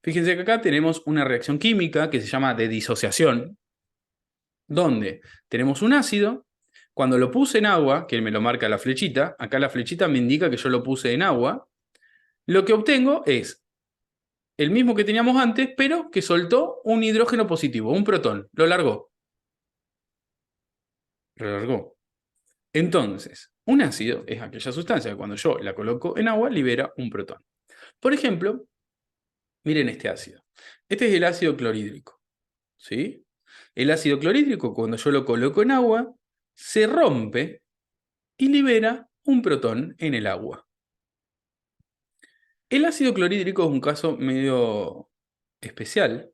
Fíjense que acá tenemos una reacción química que se llama de disociación, donde tenemos un ácido, cuando lo puse en agua, que me lo marca la flechita, acá la flechita me indica que yo lo puse en agua, lo que obtengo es el mismo que teníamos antes, pero que soltó un hidrógeno positivo, un protón, lo largó. Lo largó. Entonces, un ácido es aquella sustancia que cuando yo la coloco en agua libera un protón. Por ejemplo, miren este ácido. Este es el ácido clorhídrico, ¿sí? El ácido clorhídrico, cuando yo lo coloco en agua, se rompe y libera un protón en el agua. El ácido clorhídrico es un caso medio especial.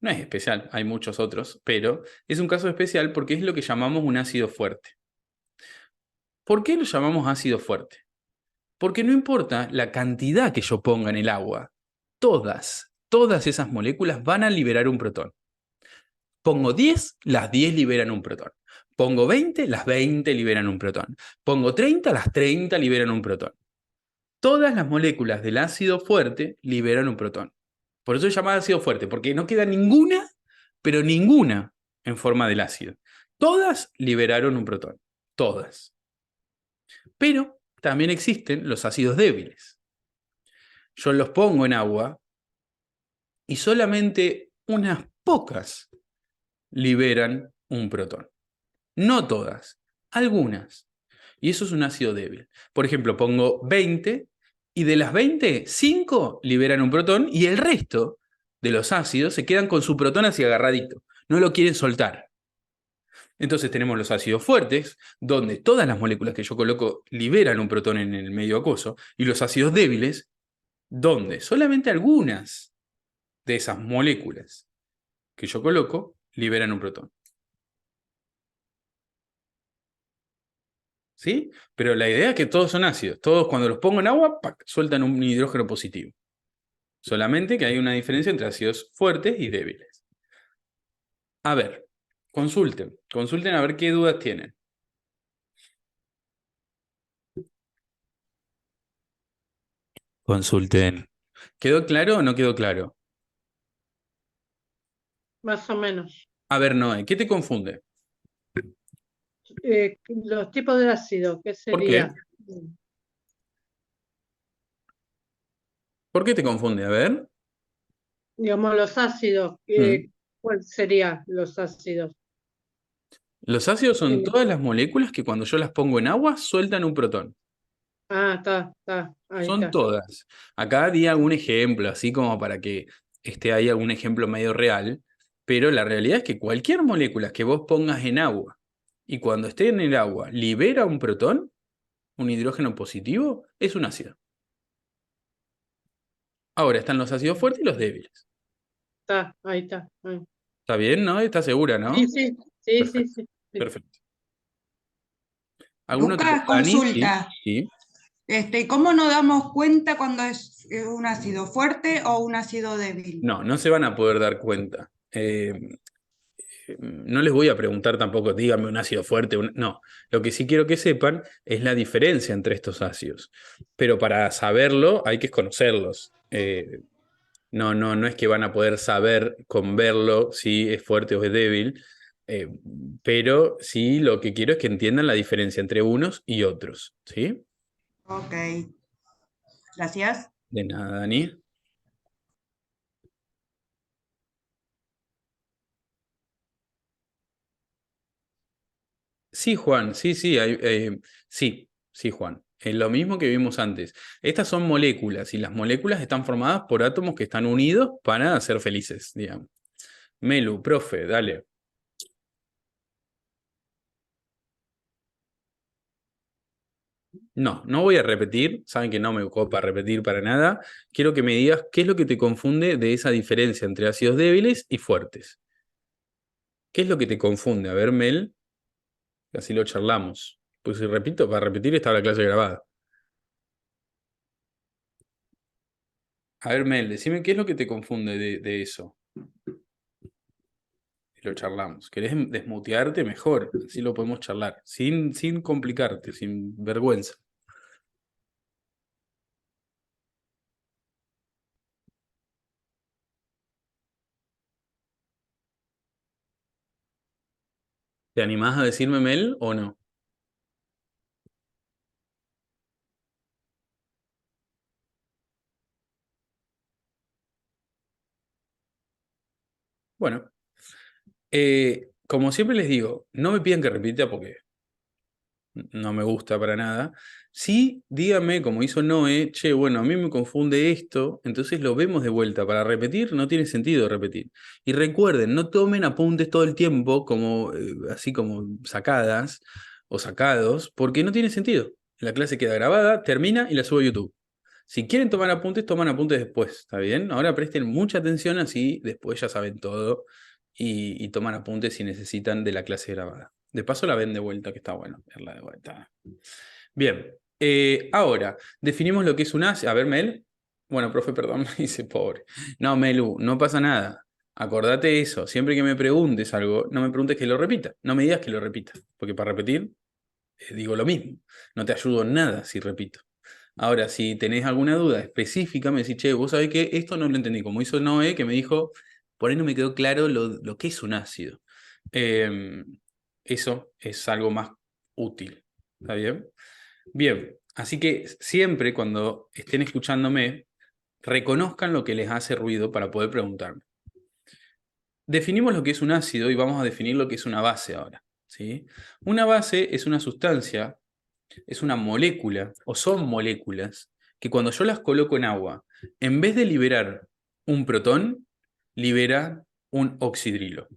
No es especial, hay muchos otros, pero es un caso especial porque es lo que llamamos un ácido fuerte. ¿Por qué lo llamamos ácido fuerte? Porque no importa la cantidad que yo ponga en el agua, todas esas moléculas van a liberar un protón. Pongo 10, las 10 liberan un protón. Pongo 20, las 20 liberan un protón. Pongo 30, las 30 liberan un protón. Todas las moléculas del ácido fuerte liberan un protón. Por eso se llama ácido fuerte, porque no queda ninguna, pero ninguna en forma del ácido. Todas liberaron un protón. Todas. Pero también existen los ácidos débiles. Yo los pongo en agua y solamente unas pocas liberan un protón. No todas, algunas. Y eso es un ácido débil. Por ejemplo, pongo 20 y de las 20, 5 liberan un protón y el resto de los ácidos se quedan con su protón así agarradito. No lo quieren soltar. Entonces tenemos los ácidos fuertes, donde todas las moléculas que yo coloco liberan un protón en el medio acuoso, y los ácidos débiles, donde solamente algunas de esas moléculas que yo coloco liberan un protón. ¿Sí? Pero la idea es que todos son ácidos. Todos cuando los pongo en agua, ¡pac!, sueltan un hidrógeno positivo. Solamente que hay una diferencia entre ácidos fuertes y débiles. A ver, consulten a ver qué dudas tienen. Consulten. ¿Quedó claro o no quedó claro? Más o menos. A ver, Noé, ¿qué te confunde? Los tipos de ácido, ¿qué ¿Por sería? qué? ¿Por qué te confunde? A ver. Digamos, los ácidos, ¿cuál serían los ácidos? Los ácidos son Eh, todas las moléculas que cuando yo las pongo en agua sueltan un protón. está, ahí Son está. todas. Acá di algún ejemplo, así como para que esté ahí algún ejemplo medio real, pero la realidad es que cualquier molécula que vos pongas en agua y cuando esté en el agua libera un protón, un hidrógeno positivo, es un ácido. Ahora están los ácidos fuertes y los débiles. Ahí está. ¿Está bien, no? ¿Estás segura, no? Sí. Perfecto. Perfecto. ¿Algún otro? Lucas, Dani, consulta. sí. ¿Cómo nos damos cuenta cuando es un ácido fuerte o un ácido débil? No se van a poder dar cuenta. No les voy a preguntar tampoco, dígame un ácido fuerte. No, lo que sí quiero que sepan es la diferencia entre estos ácidos. Pero para saberlo hay que conocerlos. No es que van a poder saber con verlo si es fuerte o es débil. Pero sí lo que quiero es que entiendan la diferencia entre unos y otros. ¿Sí? Ok. Gracias. De nada, Dani. Sí, Juan, sí, Juan. Es lo mismo que vimos antes. Estas son moléculas y las moléculas están formadas por átomos que están unidos para ser felices, digamos. Melu, profe, dale. No, no voy a repetir. Saben que no me copa repetir para nada. Quiero que me digas qué es lo que te confunde de esa diferencia entre ácidos débiles y fuertes. ¿Qué es lo que te confunde? A ver, Mel, así lo charlamos. Pues si repito, para repetir está la clase grabada. A ver, Mel, decime qué es lo que te confunde de eso. Y lo charlamos. ¿Querés desmutearte? Mejor. Así lo podemos charlar. Sin complicarte, sin vergüenza. ¿Te animás a decirme, Mel, o no? Bueno, como siempre les digo, no me pidan que repita porque no me gusta para nada. Sí, díganme, como hizo Noé, che, bueno, a mí me confunde esto, entonces lo vemos de vuelta. Para repetir, no tiene sentido repetir. Y recuerden, no tomen apuntes todo el tiempo, como, así como sacadas o sacados, porque no tiene sentido. La clase queda grabada, termina y la subo a YouTube. Si quieren tomar apuntes, toman apuntes después, ¿está bien? Ahora presten mucha atención, así después ya saben todo y toman apuntes si necesitan de la clase grabada. De paso la ven de vuelta, que está bueno verla de vuelta. Bien, ahora, definimos lo que es un ácido. A ver, Mel. Bueno, profe, perdón, me dice pobre. No, Melu, no pasa nada. Acordate eso. Siempre que me preguntes algo, no me preguntes que lo repita. No me digas que lo repita. Porque para repetir, digo lo mismo. No te ayudo en nada si repito. Ahora, si tenés alguna duda específica, me decís, che, vos sabés que esto no lo entendí. Como hizo Noé, que me dijo, por ahí no me quedó claro lo que es un ácido. Eso es algo más útil. ¿Está bien? Bien, así que siempre cuando estén escuchándome, reconozcan lo que les hace ruido para poder preguntarme. Definimos lo que es un ácido y vamos a definir lo que es una base ahora, ¿sí? Una base es una sustancia, es una molécula, o son moléculas, que cuando yo las coloco en agua, en vez de liberar un protón, libera un oxidrilo.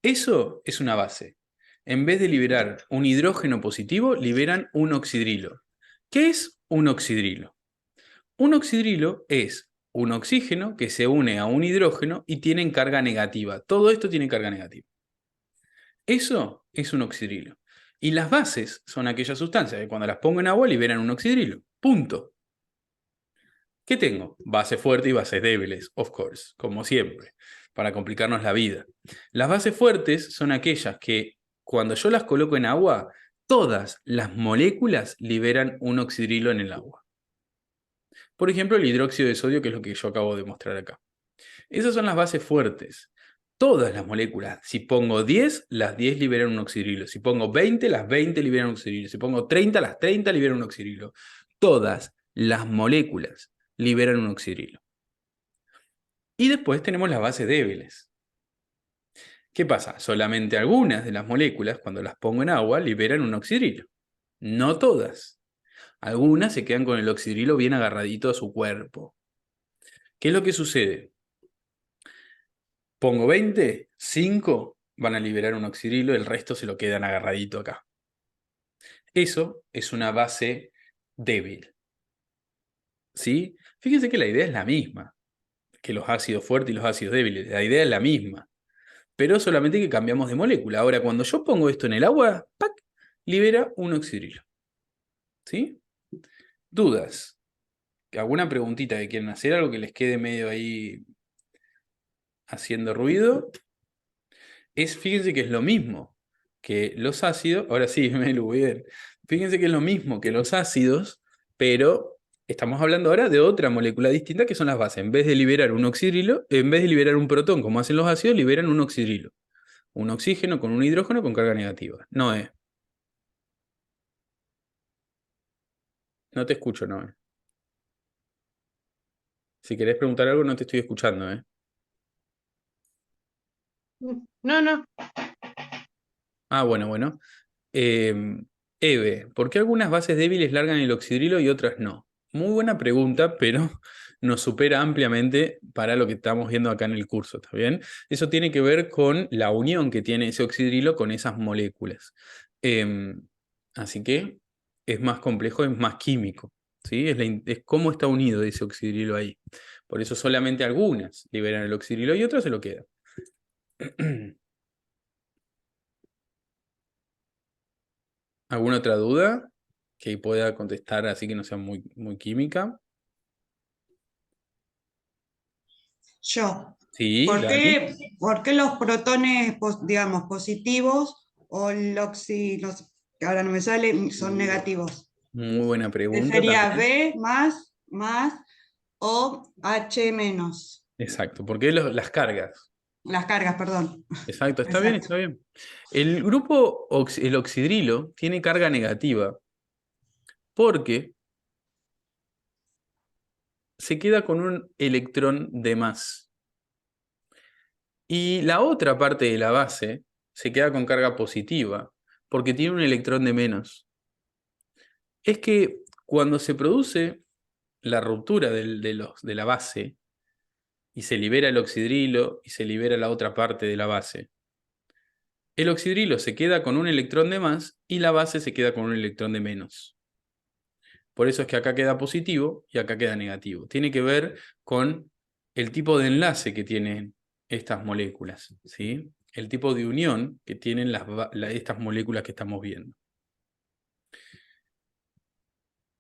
Eso es una base. En vez de liberar un hidrógeno positivo, liberan un oxidrilo. ¿Qué es un oxidrilo? Un oxidrilo es un oxígeno que se une a un hidrógeno y tienen carga negativa. Todo esto tiene carga negativa. Eso es un oxidrilo. Y las bases son aquellas sustancias que cuando las pongo en agua liberan un oxidrilo. Punto. ¿Qué tengo? Bases fuertes y bases débiles, of course, como siempre, para complicarnos la vida. Las bases fuertes son aquellas que cuando yo las coloco en agua, todas las moléculas liberan un oxidrilo en el agua. Por ejemplo, el hidróxido de sodio, que es lo que yo acabo de mostrar acá. Esas son las bases fuertes. Todas las moléculas, si pongo 10, las 10 liberan un oxidrilo. Si pongo 20, las 20 liberan un oxidrilo. Si pongo 30, las 30 liberan un oxidrilo. Todas las moléculas liberan un oxidrilo. Y después tenemos las bases débiles. ¿Qué pasa? Solamente algunas de las moléculas, cuando las pongo en agua, liberan un oxidrilo. No todas. Algunas se quedan con el oxidrilo bien agarradito a su cuerpo. ¿Qué es lo que sucede? Pongo 20, 5 van a liberar un oxidrilo, el resto se lo quedan agarradito acá. Eso es una base débil. ¿Sí? Fíjense que la idea es la misma que los ácidos fuertes y los ácidos débiles. La idea es la misma. Pero solamente que cambiamos de molécula. Ahora, cuando yo pongo esto en el agua, ¡pac!, libera un oxidrilo. ¿Sí? ¿Dudas? ¿Alguna preguntita que quieran hacer? ¿Algo que les quede medio ahí haciendo ruido? Fíjense que es lo mismo que los ácidos. Ahora sí, me lo voy a ver. Fíjense que es lo mismo que los ácidos, pero estamos hablando ahora de otra molécula distinta que son las bases. En vez de liberar un oxidrilo, en vez de liberar un protón como hacen los ácidos, liberan un oxidrilo. Un oxígeno con un hidrógeno con carga negativa. Noé. No te escucho, Noé. Si querés preguntar algo, no te estoy escuchando, ¿eh? No, no. Ah, bueno. Eve, ¿por qué algunas bases débiles largan el oxidrilo y otras no? Muy buena pregunta, pero nos supera ampliamente para lo que estamos viendo acá en el curso, ¿está bien? Eso tiene que ver con la unión que tiene ese oxidrilo con esas moléculas. Así que es más complejo, es más químico, ¿sí? Es cómo está unido ese oxidrilo ahí. Por eso solamente algunas liberan el oxidrilo y otras se lo quedan. ¿Alguna otra duda que pueda contestar así que no sea muy, muy química? Yo. Sí, ¿Por Dani. por qué los protones, digamos, positivos o no sé, ahora no me sale, son negativos? Muy buena ¿Qué pregunta sería también. B más o H menos? Exacto, porque las cargas. Las cargas, perdón. Exacto, está bien, Exacto. está bien. El grupo, el oxidrilo, tiene carga negativa porque se queda con un electrón de más. Y la otra parte de la base se queda con carga positiva porque tiene un electrón de menos. Es que cuando se produce la ruptura de la base y se libera el oxidrilo y se libera la otra parte de la base, el oxidrilo se queda con un electrón de más y la base se queda con un electrón de menos. Por eso es que acá queda positivo y acá queda negativo. Tiene que ver con el tipo de enlace que tienen estas moléculas, ¿sí? El tipo de unión que tienen estas moléculas que estamos viendo.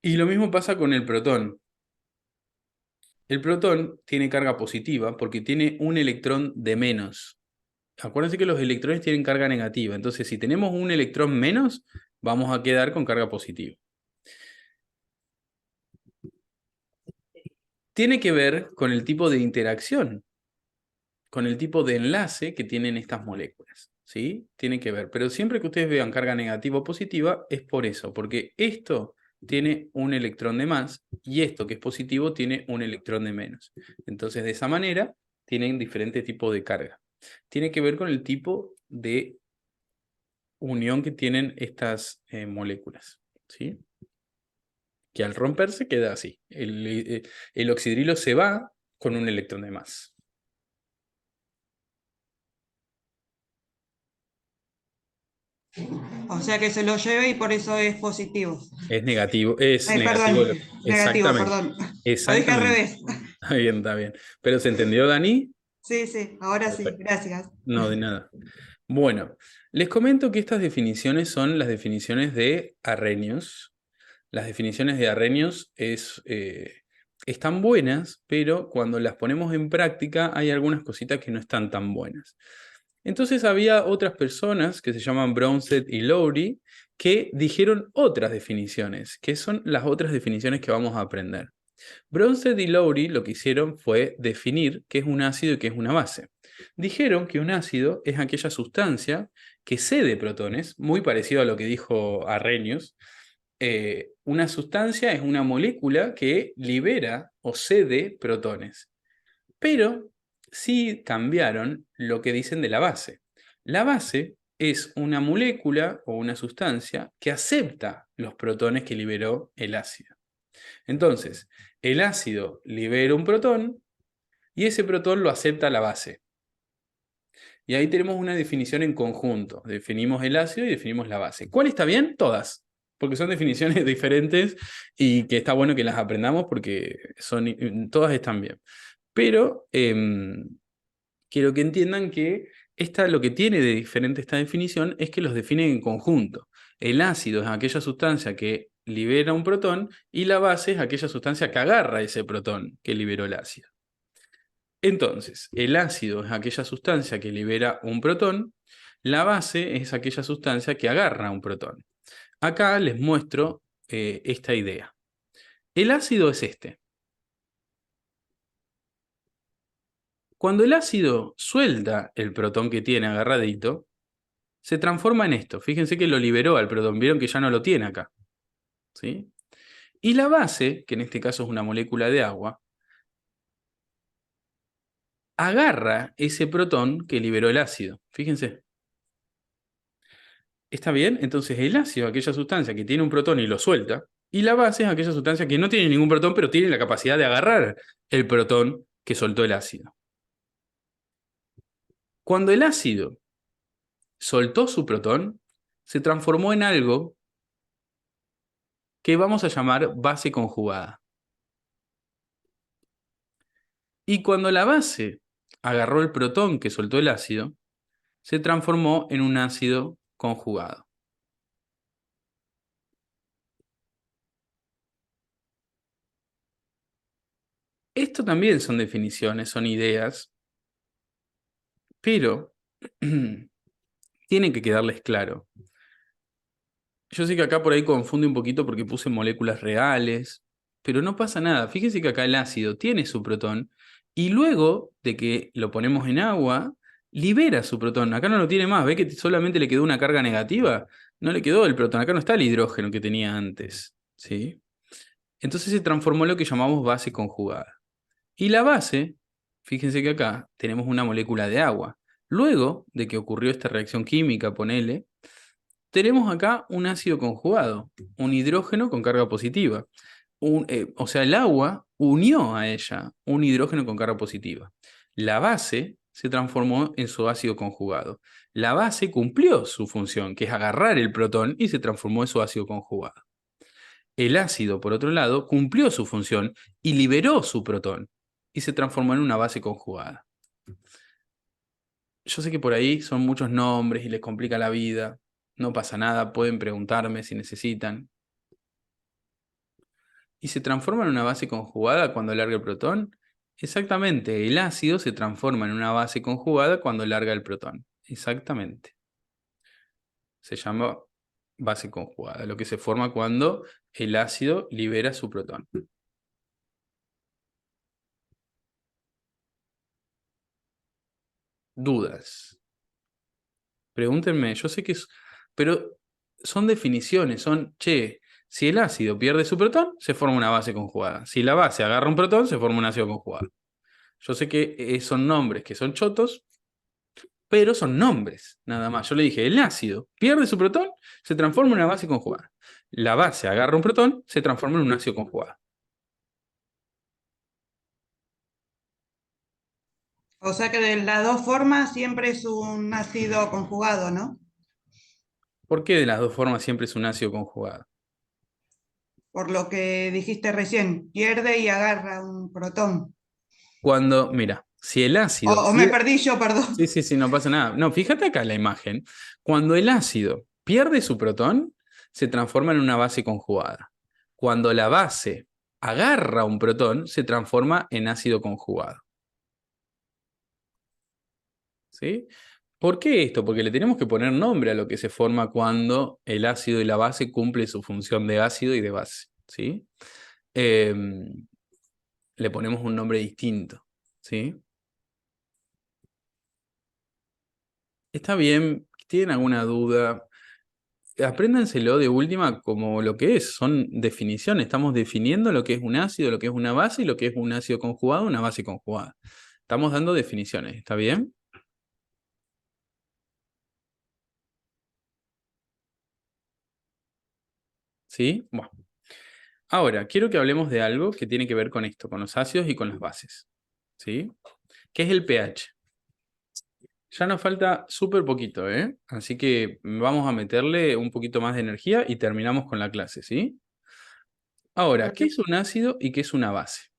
Y lo mismo pasa con el protón. El protón tiene carga positiva porque tiene un electrón de menos. Acuérdense que los electrones tienen carga negativa. Entonces, si tenemos un electrón menos, vamos a quedar con carga positiva. Tiene que ver con el tipo de interacción, con el tipo de enlace que tienen estas moléculas, ¿sí? Tiene que ver. Pero siempre que ustedes vean carga negativa o positiva, es por eso, porque esto tiene un electrón de más y esto que es positivo tiene un electrón de menos. Entonces, de esa manera, tienen diferentes tipos de carga. Tiene que ver con el tipo de unión que tienen estas moléculas, ¿sí? Que al romperse queda así. El oxidrilo se va con un electrón de más. O sea que se lo lleve y por eso es positivo. Es negativo, es Perdón, negativo. negativo, Exactamente, perdón. Lo dije al exactamente. revés. Está bien, está bien. ¿Pero se entendió, Dani? Sí, sí, ahora sí, Perfecto. gracias. No, de nada. Bueno, les comento que estas definiciones son las definiciones de Arrhenius. Las definiciones de Arrhenius están buenas, pero cuando las ponemos en práctica hay algunas cositas que no están tan buenas. Entonces había otras personas que se llaman Bronsted y Lowry que dijeron otras definiciones, que son las otras definiciones que vamos a aprender. Bronsted y Lowry lo que hicieron fue definir qué es un ácido y qué es una base. Dijeron que un ácido es aquella sustancia que cede protones, muy parecido a lo que dijo Arrhenius. Una sustancia es una molécula que libera o cede protones. Pero sí cambiaron lo que dicen de la base. La base es una molécula o una sustancia que acepta los protones que liberó el ácido. Entonces, el ácido libera un protón y ese protón lo acepta la base. Y ahí tenemos una definición en conjunto. Definimos el ácido y definimos la base. ¿Cuál está bien? Todas. Porque son definiciones diferentes y que está bueno que las aprendamos porque todas están bien. Pero quiero que entiendan que lo que tiene de diferente esta definición es que los definen en conjunto. El ácido es aquella sustancia que libera un protón y la base es aquella sustancia que agarra ese protón que liberó el ácido. Entonces, el ácido es aquella sustancia que libera un protón, la base es aquella sustancia que agarra un protón. Acá les muestro esta idea. El ácido es este. Cuando el ácido suelta el protón que tiene agarradito, se transforma en esto. Fíjense que lo liberó al protón. Vieron que ya no lo tiene acá, ¿sí? Y la base, que en este caso es una molécula de agua, agarra ese protón que liberó el ácido. Fíjense. ¿Está bien? Entonces el ácido es aquella sustancia que tiene un protón y lo suelta. Y la base es aquella sustancia que no tiene ningún protón, pero tiene la capacidad de agarrar el protón que soltó el ácido. Cuando el ácido soltó su protón, se transformó en algo que vamos a llamar base conjugada. Y cuando la base agarró el protón que soltó el ácido, se transformó en un ácido conjugado. Esto también son definiciones, son ideas, pero tiene que quedarles claro. Yo sé que acá por ahí confunde un poquito porque puse moléculas reales, pero no pasa nada. Fíjense que acá el ácido tiene su protón y luego de que lo ponemos en agua, libera su protón. Acá no lo tiene más. ¿Ve que solamente le quedó una carga negativa? No le quedó el protón. Acá no está el hidrógeno que tenía antes, ¿sí? Entonces se transformó en lo que llamamos base conjugada. Y la base, fíjense que acá tenemos una molécula de agua. Luego de que ocurrió esta reacción química, ponele, tenemos acá un ácido conjugado, un hidrógeno con carga positiva. O sea, el agua unió a ella un hidrógeno con carga positiva. La base se transformó en su ácido conjugado. La base cumplió su función, que es agarrar el protón, y se transformó en su ácido conjugado. El ácido, por otro lado, cumplió su función y liberó su protón, y se transformó en una base conjugada. Yo sé que por ahí son muchos nombres y les complica la vida. No pasa nada, pueden preguntarme si necesitan. ¿Y se transforma en una base conjugada cuando larga el protón? Exactamente, el ácido se transforma en una base conjugada cuando larga el protón. Exactamente. Se llama base conjugada, lo que se forma cuando el ácido libera su protón. ¿Dudas? Pregúntenme, yo sé que es... Pero son definiciones, son, che, si el ácido pierde su protón, se forma una base conjugada. Si la base agarra un protón, se forma un ácido conjugado. Yo sé que son nombres que son chotos, pero son nombres, nada más. Yo le dije, el ácido pierde su protón, se transforma en una base conjugada. La base agarra un protón, se transforma en un ácido conjugado. O sea que de las dos formas siempre es un ácido conjugado, ¿no? ¿Por qué de las dos formas siempre es un ácido conjugado? Por lo que dijiste recién, pierde y agarra un protón. Cuando, mira, si el ácido... O me perdí yo, perdón. Sí, no pasa nada. No, fíjate acá la imagen. Cuando el ácido pierde su protón, se transforma en una base conjugada. Cuando la base agarra un protón, se transforma en ácido conjugado. ¿Sí? ¿Por qué esto? Porque le tenemos que poner nombre a lo que se forma cuando el ácido y la base cumplen su función de ácido y de base. ¿Sí? Le ponemos un nombre distinto. ¿Sí? Está bien, ¿tienen alguna duda? Apréndanselo de última como lo que es, son definiciones. Estamos definiendo lo que es un ácido, lo que es una base y lo que es un ácido conjugado, una base conjugada. Estamos dando definiciones, ¿está bien? ¿Sí? Bueno. Ahora, quiero que hablemos de algo que tiene que ver con esto, con los ácidos y con las bases. ¿Sí? ¿Qué es el pH? Ya nos falta súper poquito, ¿eh? Así que vamos a meterle un poquito más de energía y terminamos con la clase, ¿sí? Ahora, ¿qué es un ácido y qué es una base?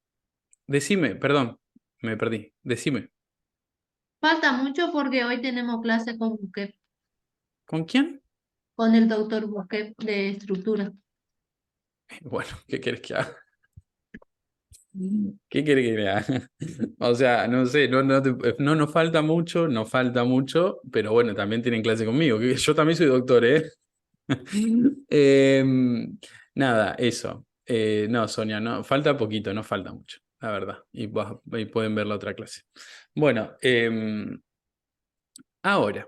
Decime, perdón, me perdí. Decime. Falta mucho porque hoy tenemos clase con Busquet, ¿Con quién? con el doctor Busquet de estructura. Bueno, ¿qué querés que haga? ¿Qué querés que le haga? O sea, no sé, no nos falta mucho, nos falta mucho, pero bueno, también tienen clase conmigo. Yo también soy doctor, ¿eh? Nada, eso. No, Sonia, no, falta poquito, no falta mucho, la verdad. Y pueden ver la otra clase. Bueno, ahora,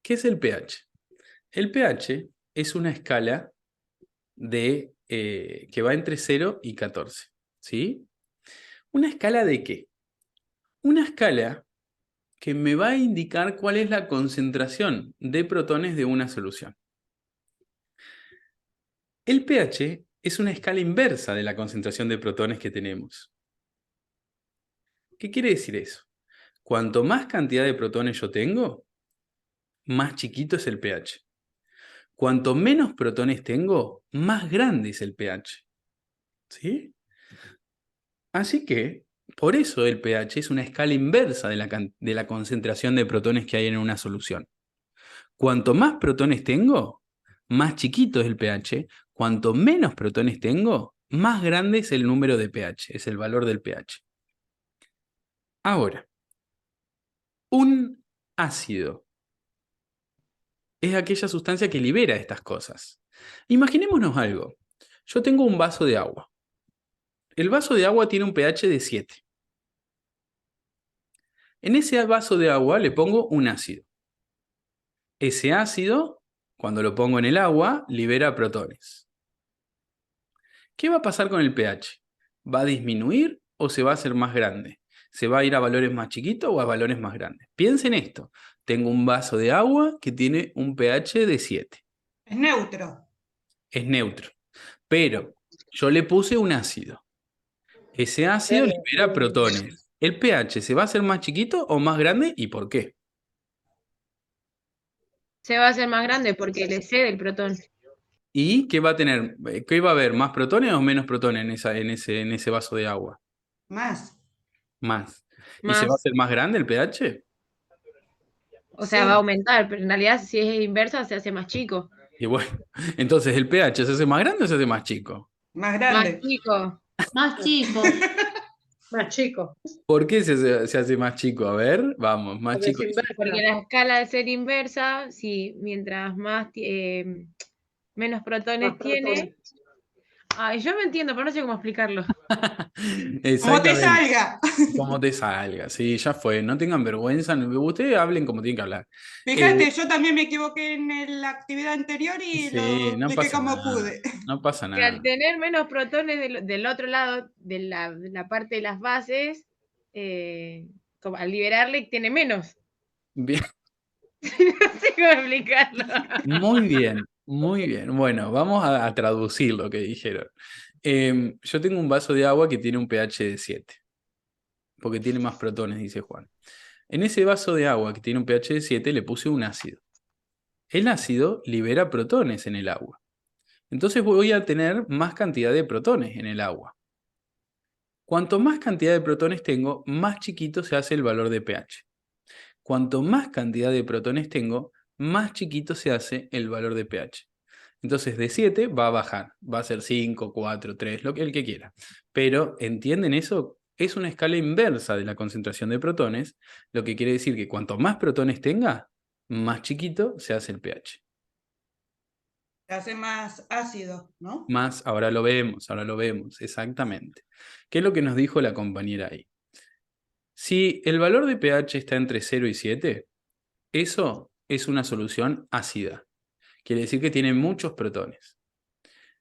¿qué es el pH? El pH es una escala que va entre 0 y 14, ¿sí? ¿Una escala de qué? Una escala que me va a indicar cuál es la concentración de protones de una solución. El pH es una escala inversa de la concentración de protones que tenemos. ¿Qué quiere decir eso? Cuanto más cantidad de protones yo tengo, más chiquito es el pH. Cuanto menos protones tengo, más grande es el pH. ¿Sí? Así que, por eso el pH es una escala inversa de la concentración de protones que hay en una solución. Cuanto más protones tengo, más chiquito es el pH. Cuanto menos protones tengo, más grande es el número de pH, es el valor del pH. Ahora, un ácido es aquella sustancia que libera estas cosas. Imaginémonos algo. Yo tengo un vaso de agua. El vaso de agua tiene un pH de 7. En ese vaso de agua le pongo un ácido. Ese ácido, cuando lo pongo en el agua, libera protones. ¿Qué va a pasar con el pH? ¿Va a disminuir o se va a hacer más grande? ¿Se va a ir a valores más chiquitos o a valores más grandes? Piensen esto. Tengo un vaso de agua que tiene un pH de 7. Es neutro. Es neutro. Pero yo le puse un ácido. Ese ácido libera protones. ¿El pH se va a hacer más chiquito o más grande y por qué? Se va a hacer más grande porque le cede el protón. ¿Y qué va a tener? ¿Qué va a haber? ¿Más protones o menos protones en ese vaso de agua? Más. Más. ¿Y se va a hacer más grande el pH? O sea, Sí. va a aumentar, pero en realidad si es inversa se hace más chico. Y bueno, entonces el pH se hace más grande o se hace más chico. Más Más grande. chico. Más chico. Más chico. ¿Por qué se hace más chico? A ver, vamos, más Porque chico. es inversa. Porque la escala al ser inversa, si mientras menos protones Más tiene. protones. Ay, yo me entiendo, pero no sé cómo explicarlo. Como te Exactamente. salga. Como te salga, sí, ya fue. No tengan vergüenza. Ustedes hablen como tienen que hablar. Fíjate, yo también me equivoqué en la actividad anterior y Sí, lo no expliqué pasa como nada. pude. No pasa Que al nada. tener menos protones del otro lado, de la parte de las bases, como al liberarle tiene menos. Bien. No sé cómo explicarlo. Muy bien, muy bien. Bueno, vamos a traducir lo que dijeron. Yo tengo un vaso de agua que tiene un pH de 7, porque tiene más protones, dice Juan. En ese vaso de agua que tiene un pH de 7 le puse un ácido. El ácido libera protones en el agua. Entonces voy a tener más cantidad de protones en el agua. Cuanto más cantidad de protones tengo, más chiquito se hace el valor de pH. Cuanto más cantidad de protones tengo, más chiquito se hace el valor de pH. Entonces de 7 va a bajar, va a ser 5, 4, 3, el que quiera. Pero, ¿entienden eso? Es una escala inversa de la concentración de protones, lo que quiere decir que cuanto más protones tenga, más chiquito se hace el pH. Se hace más ácido, ¿no? Más, ahora lo vemos, exactamente. ¿Qué es lo que nos dijo la compañera ahí? Si el valor de pH está entre 0 y 7, eso es una solución ácida. Quiere decir que tiene muchos protones.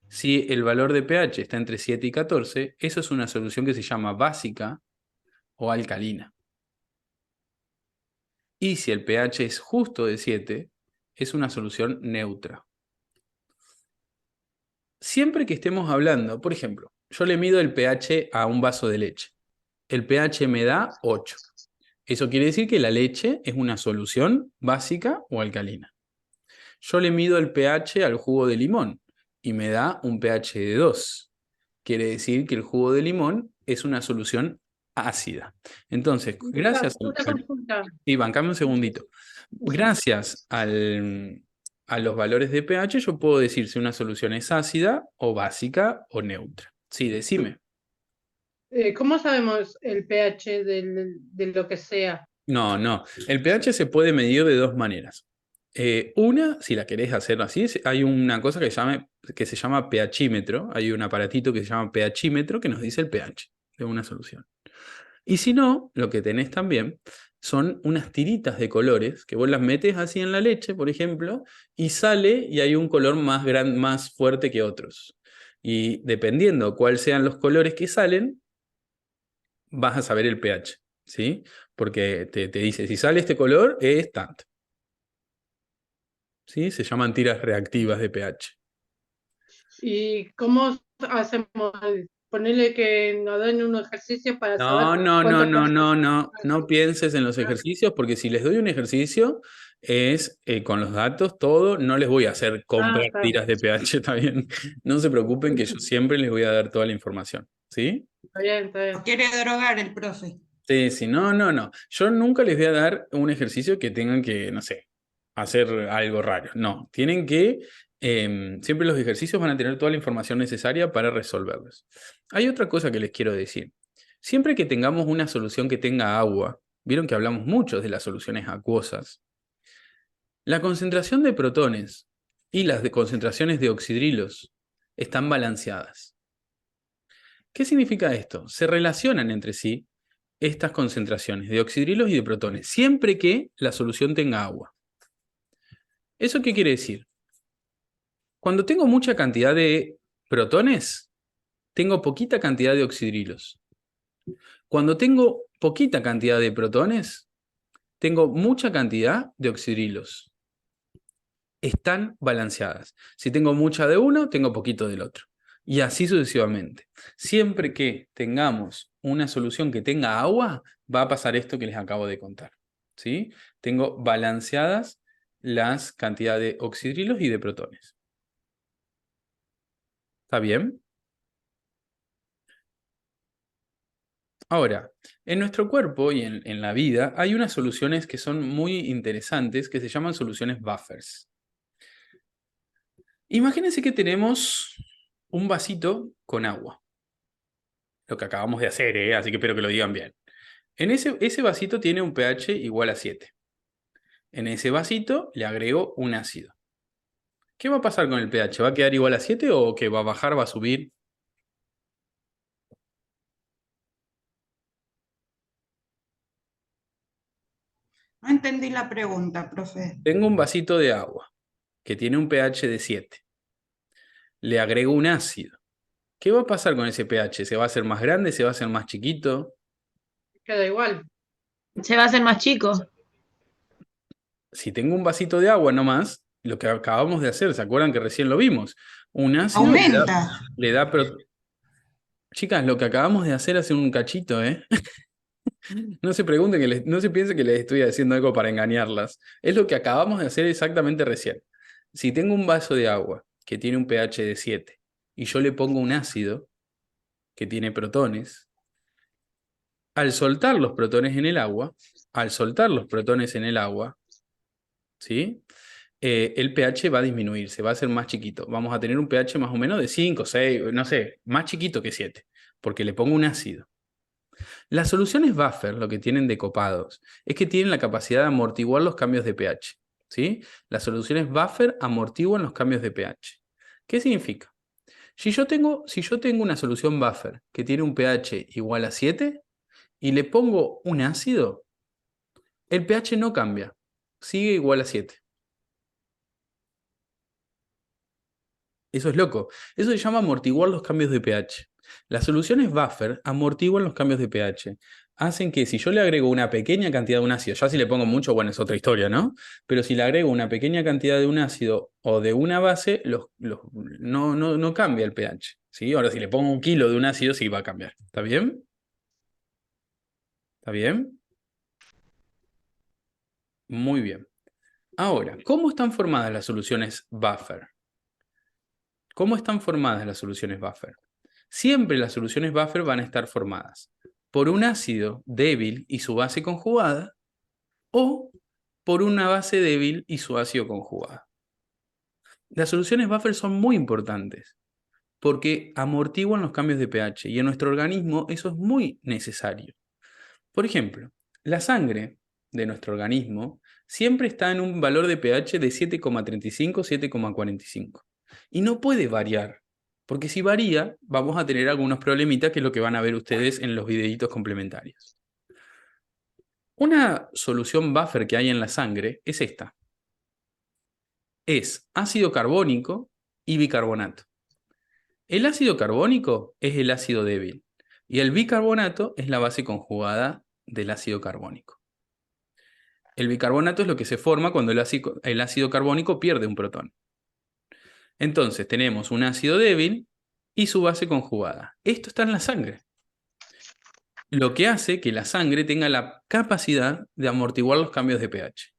Si el valor de pH está entre 7 y 14, eso es una solución que se llama básica o alcalina. Y si el pH es justo de 7, es una solución neutra. Siempre que estemos hablando, por ejemplo, yo le mido el pH a un vaso de leche. El pH me da 8. Eso quiere decir que la leche es una solución básica o alcalina. Yo le mido el pH al jugo de limón y me da un pH de 2. Quiere decir que el jugo de limón es una solución ácida. Entonces, gracias Una consulta. Sí, bancame un segundito. Gracias a los valores de pH, yo puedo decir si una solución es ácida o básica o neutra. Sí, decime. ¿Cómo sabemos el pH de lo que sea? No. El pH se puede medir de dos maneras. Una, si la querés hacer así, hay una cosa que se llama pHímetro. Hay un aparatito que se llama pHímetro que nos dice el pH de una solución. Y si no, lo que tenés también son unas tiritas de colores que vos las metes así en la leche, por ejemplo, y sale y hay un color más fuerte que otros. Y dependiendo cuáles sean los colores que salen, vas a saber el pH, ¿sí? Porque te dice, si sale este color, es tanto. ¿Sí? Se llaman tiras reactivas de pH. ¿Y cómo hacemos? Ponerle que nos den un ejercicio para saber No cuánto pH. pienses en los ejercicios, porque si les doy un ejercicio, es con los datos, todo, no les voy a hacer comprar está tiras de pH, ¿está bien? No se preocupen que yo siempre les voy a dar toda la información, ¿sí? Está bien, está bien. Nos quiere drogar el profe. Sí, sí, no. Yo nunca les voy a dar un ejercicio que tengan que, no sé, hacer algo raro. No, tienen que, siempre los ejercicios van a tener toda la información necesaria para resolverlos. Hay otra cosa que les quiero decir. Siempre que tengamos una solución que tenga agua, vieron que hablamos mucho de las soluciones acuosas, la concentración de protones y las concentraciones de oxidrilos están balanceadas. ¿Qué significa esto? Se relacionan entre sí estas concentraciones de oxidrilos y de protones, siempre que la solución tenga agua. ¿Eso qué quiere decir? Cuando tengo mucha cantidad de protones, tengo poquita cantidad de oxidrilos. Cuando tengo poquita cantidad de protones, tengo mucha cantidad de oxidrilos. Están balanceadas. Si tengo mucha de uno, tengo poquito del otro. Y así sucesivamente. Siempre que tengamos una solución que tenga agua, va a pasar esto que les acabo de contar, ¿sí? Tengo balanceadas las cantidades de oxidrilos y de protones. ¿Está bien? Ahora, en nuestro cuerpo y en la vida hay unas soluciones que son muy interesantes que se llaman soluciones buffers. Imagínense que tenemos un vasito con agua. Lo que acabamos de hacer, así que espero que lo digan bien. En ese vasito tiene un pH igual a 7. En ese vasito le agrego un ácido. ¿Qué va a pasar con el pH? ¿Va a quedar igual a 7 o que va a bajar, va a subir? No entendí la pregunta, profe. Tengo un vasito de agua que tiene un pH de 7. Le agrego un ácido. ¿Qué va a pasar con ese pH? ¿Se va a hacer más grande? ¿Se va a hacer más chiquito? Queda igual. Se va a hacer más chico. Si tengo un vasito de agua nomás, lo que acabamos de hacer, ¿se acuerdan que recién lo vimos? Un ácido Aumenta. le da Chicas, lo que acabamos de hacer hace un cachito, ¿eh? No se pregunten, no se piensen que les estoy haciendo algo para engañarlas. Es lo que acabamos de hacer exactamente recién. Si tengo un vaso de agua que tiene un pH de 7 y yo le pongo un ácido que tiene protones, al soltar los protones en el agua, ¿sí? El pH va a disminuir, se va a hacer más chiquito. Vamos a tener un pH más o menos de 5, 6, no sé, más chiquito que 7, porque le pongo un ácido. Las soluciones buffer, lo que tienen de copados, es que tienen la capacidad de amortiguar los cambios de pH, ¿sí? Las soluciones buffer amortiguan los cambios de pH. ¿Qué significa? Si yo tengo una solución buffer que tiene un pH igual a 7 y le pongo un ácido, el pH no cambia, sigue igual a 7. Eso es loco. Eso se llama amortiguar los cambios de pH. Las soluciones buffer amortiguan los cambios de pH. Hacen que si yo le agrego una pequeña cantidad de un ácido, ya si le pongo mucho, bueno, es otra historia, ¿no? Pero si le agrego una pequeña cantidad de un ácido o de una base, no cambia el pH, ¿sí? Ahora, si le pongo 1 kilo de un ácido, sí va a cambiar. ¿Está bien? ¿Está bien? Muy bien. Ahora, ¿cómo están formadas las soluciones buffer? ¿Cómo están formadas las soluciones buffer? Siempre las soluciones buffer van a estar formadas por un ácido débil y su base conjugada o por una base débil y su ácido conjugado. Las soluciones buffer son muy importantes porque amortiguan los cambios de pH y en nuestro organismo eso es muy necesario. Por ejemplo, la sangre de nuestro organismo siempre está en un valor de pH de 7,35, 7,45 y no puede variar. Porque si varía, vamos a tener algunos problemitas, que es lo que van a ver ustedes en los videitos complementarios. Una solución buffer que hay en la sangre es esta. Es ácido carbónico y bicarbonato. El ácido carbónico es el ácido débil y el bicarbonato es la base conjugada del ácido carbónico. El bicarbonato es lo que se forma cuando el ácido carbónico pierde un protón. Entonces tenemos un ácido débil y su base conjugada. Esto está en la sangre. Lo que hace que la sangre tenga la capacidad de amortiguar los cambios de pH.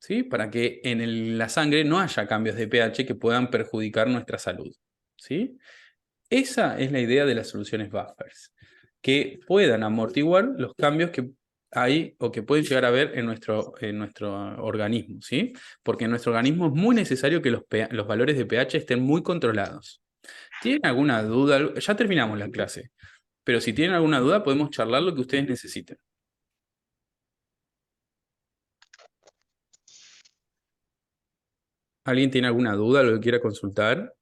¿sí? Para que en la sangre no haya cambios de pH que puedan perjudicar nuestra salud, ¿sí? Esa es la idea de las soluciones buffers, que puedan amortiguar los cambios que hay o que pueden llegar a haber en nuestro organismo, ¿sí? Porque en nuestro organismo es muy necesario que los valores de pH estén muy controlados. ¿Tienen alguna duda? Ya terminamos la clase, pero si tienen alguna duda podemos charlar lo que ustedes necesiten. ¿Alguien tiene alguna duda, lo que quiera consultar?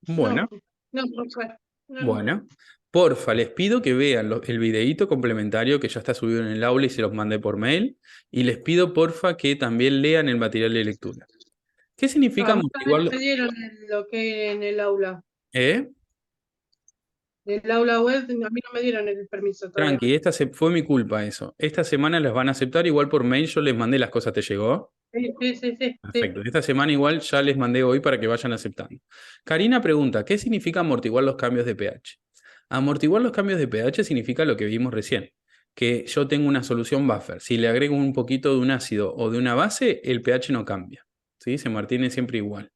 Bueno. No, profe. No. Bueno, porfa, les pido que vean el videíto complementario que ya está subido en el aula y se los mandé por mail. Y les pido, porfa, que también lean el material de lectura. ¿Qué significa A mí amortiguar? me dieron lo que en el aula. ¿Eh? El aula web, a mí no me dieron el permiso todavía. Tranqui, fue mi culpa eso. Esta semana las van a aceptar, igual por mail yo les mandé las cosas, ¿te llegó? Sí. Perfecto. Esta semana igual ya les mandé hoy para que vayan aceptando. Karina pregunta, ¿qué significa amortiguar los cambios de pH? Amortiguar los cambios de pH significa lo que vimos recién, que yo tengo una solución buffer. Si le agrego un poquito de un ácido o de una base, el pH no cambia, ¿sí? Se mantiene siempre igual.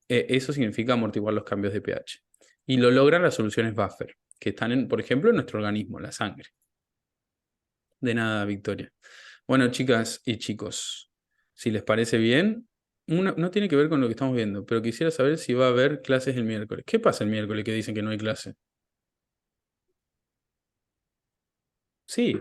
Eso significa amortiguar los cambios de pH. Y lo logran las soluciones buffer, que están, por ejemplo, en nuestro organismo, la sangre. De nada, Victoria. Bueno, chicas y chicos, si les parece bien, no tiene que ver con lo que estamos viendo, pero quisiera saber si va a haber clases el miércoles. ¿Qué pasa el miércoles que dicen que no hay clase? Sí,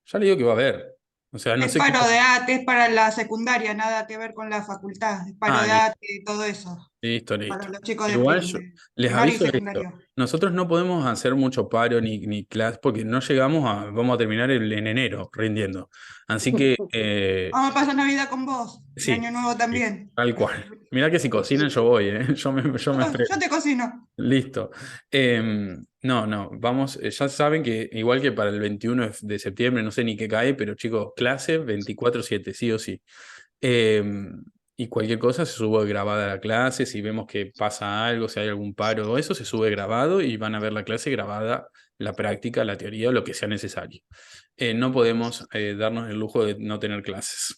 ya le digo que va a haber. O sea, no Es sé qué. paro de ATE, es para la secundaria, nada que ver con la facultad. Es paro de Listo, ATE y todo eso. listo. Para los chicos de Igual yo les primario y aviso esto. secundario. Nosotros no podemos hacer mucho paro ni clase porque no llegamos vamos a terminar en enero rindiendo. Así que, Vamos a pasar Navidad con vos. Y sí, Año Nuevo también. tal cual. Mirá que si cocinan yo voy, ¿eh? Yo me estreno. Yo te cocino. Listo. No, vamos, ya saben que igual que para el 21 de septiembre, no sé ni qué cae, pero chicos, clase 24/7, sí o sí. Y cualquier cosa se sube grabada a la clase, si vemos que pasa algo, si hay algún paro o eso, se sube grabado y van a ver la clase grabada, la práctica, la teoría, lo que sea necesario. No podemos darnos el lujo de no tener clases.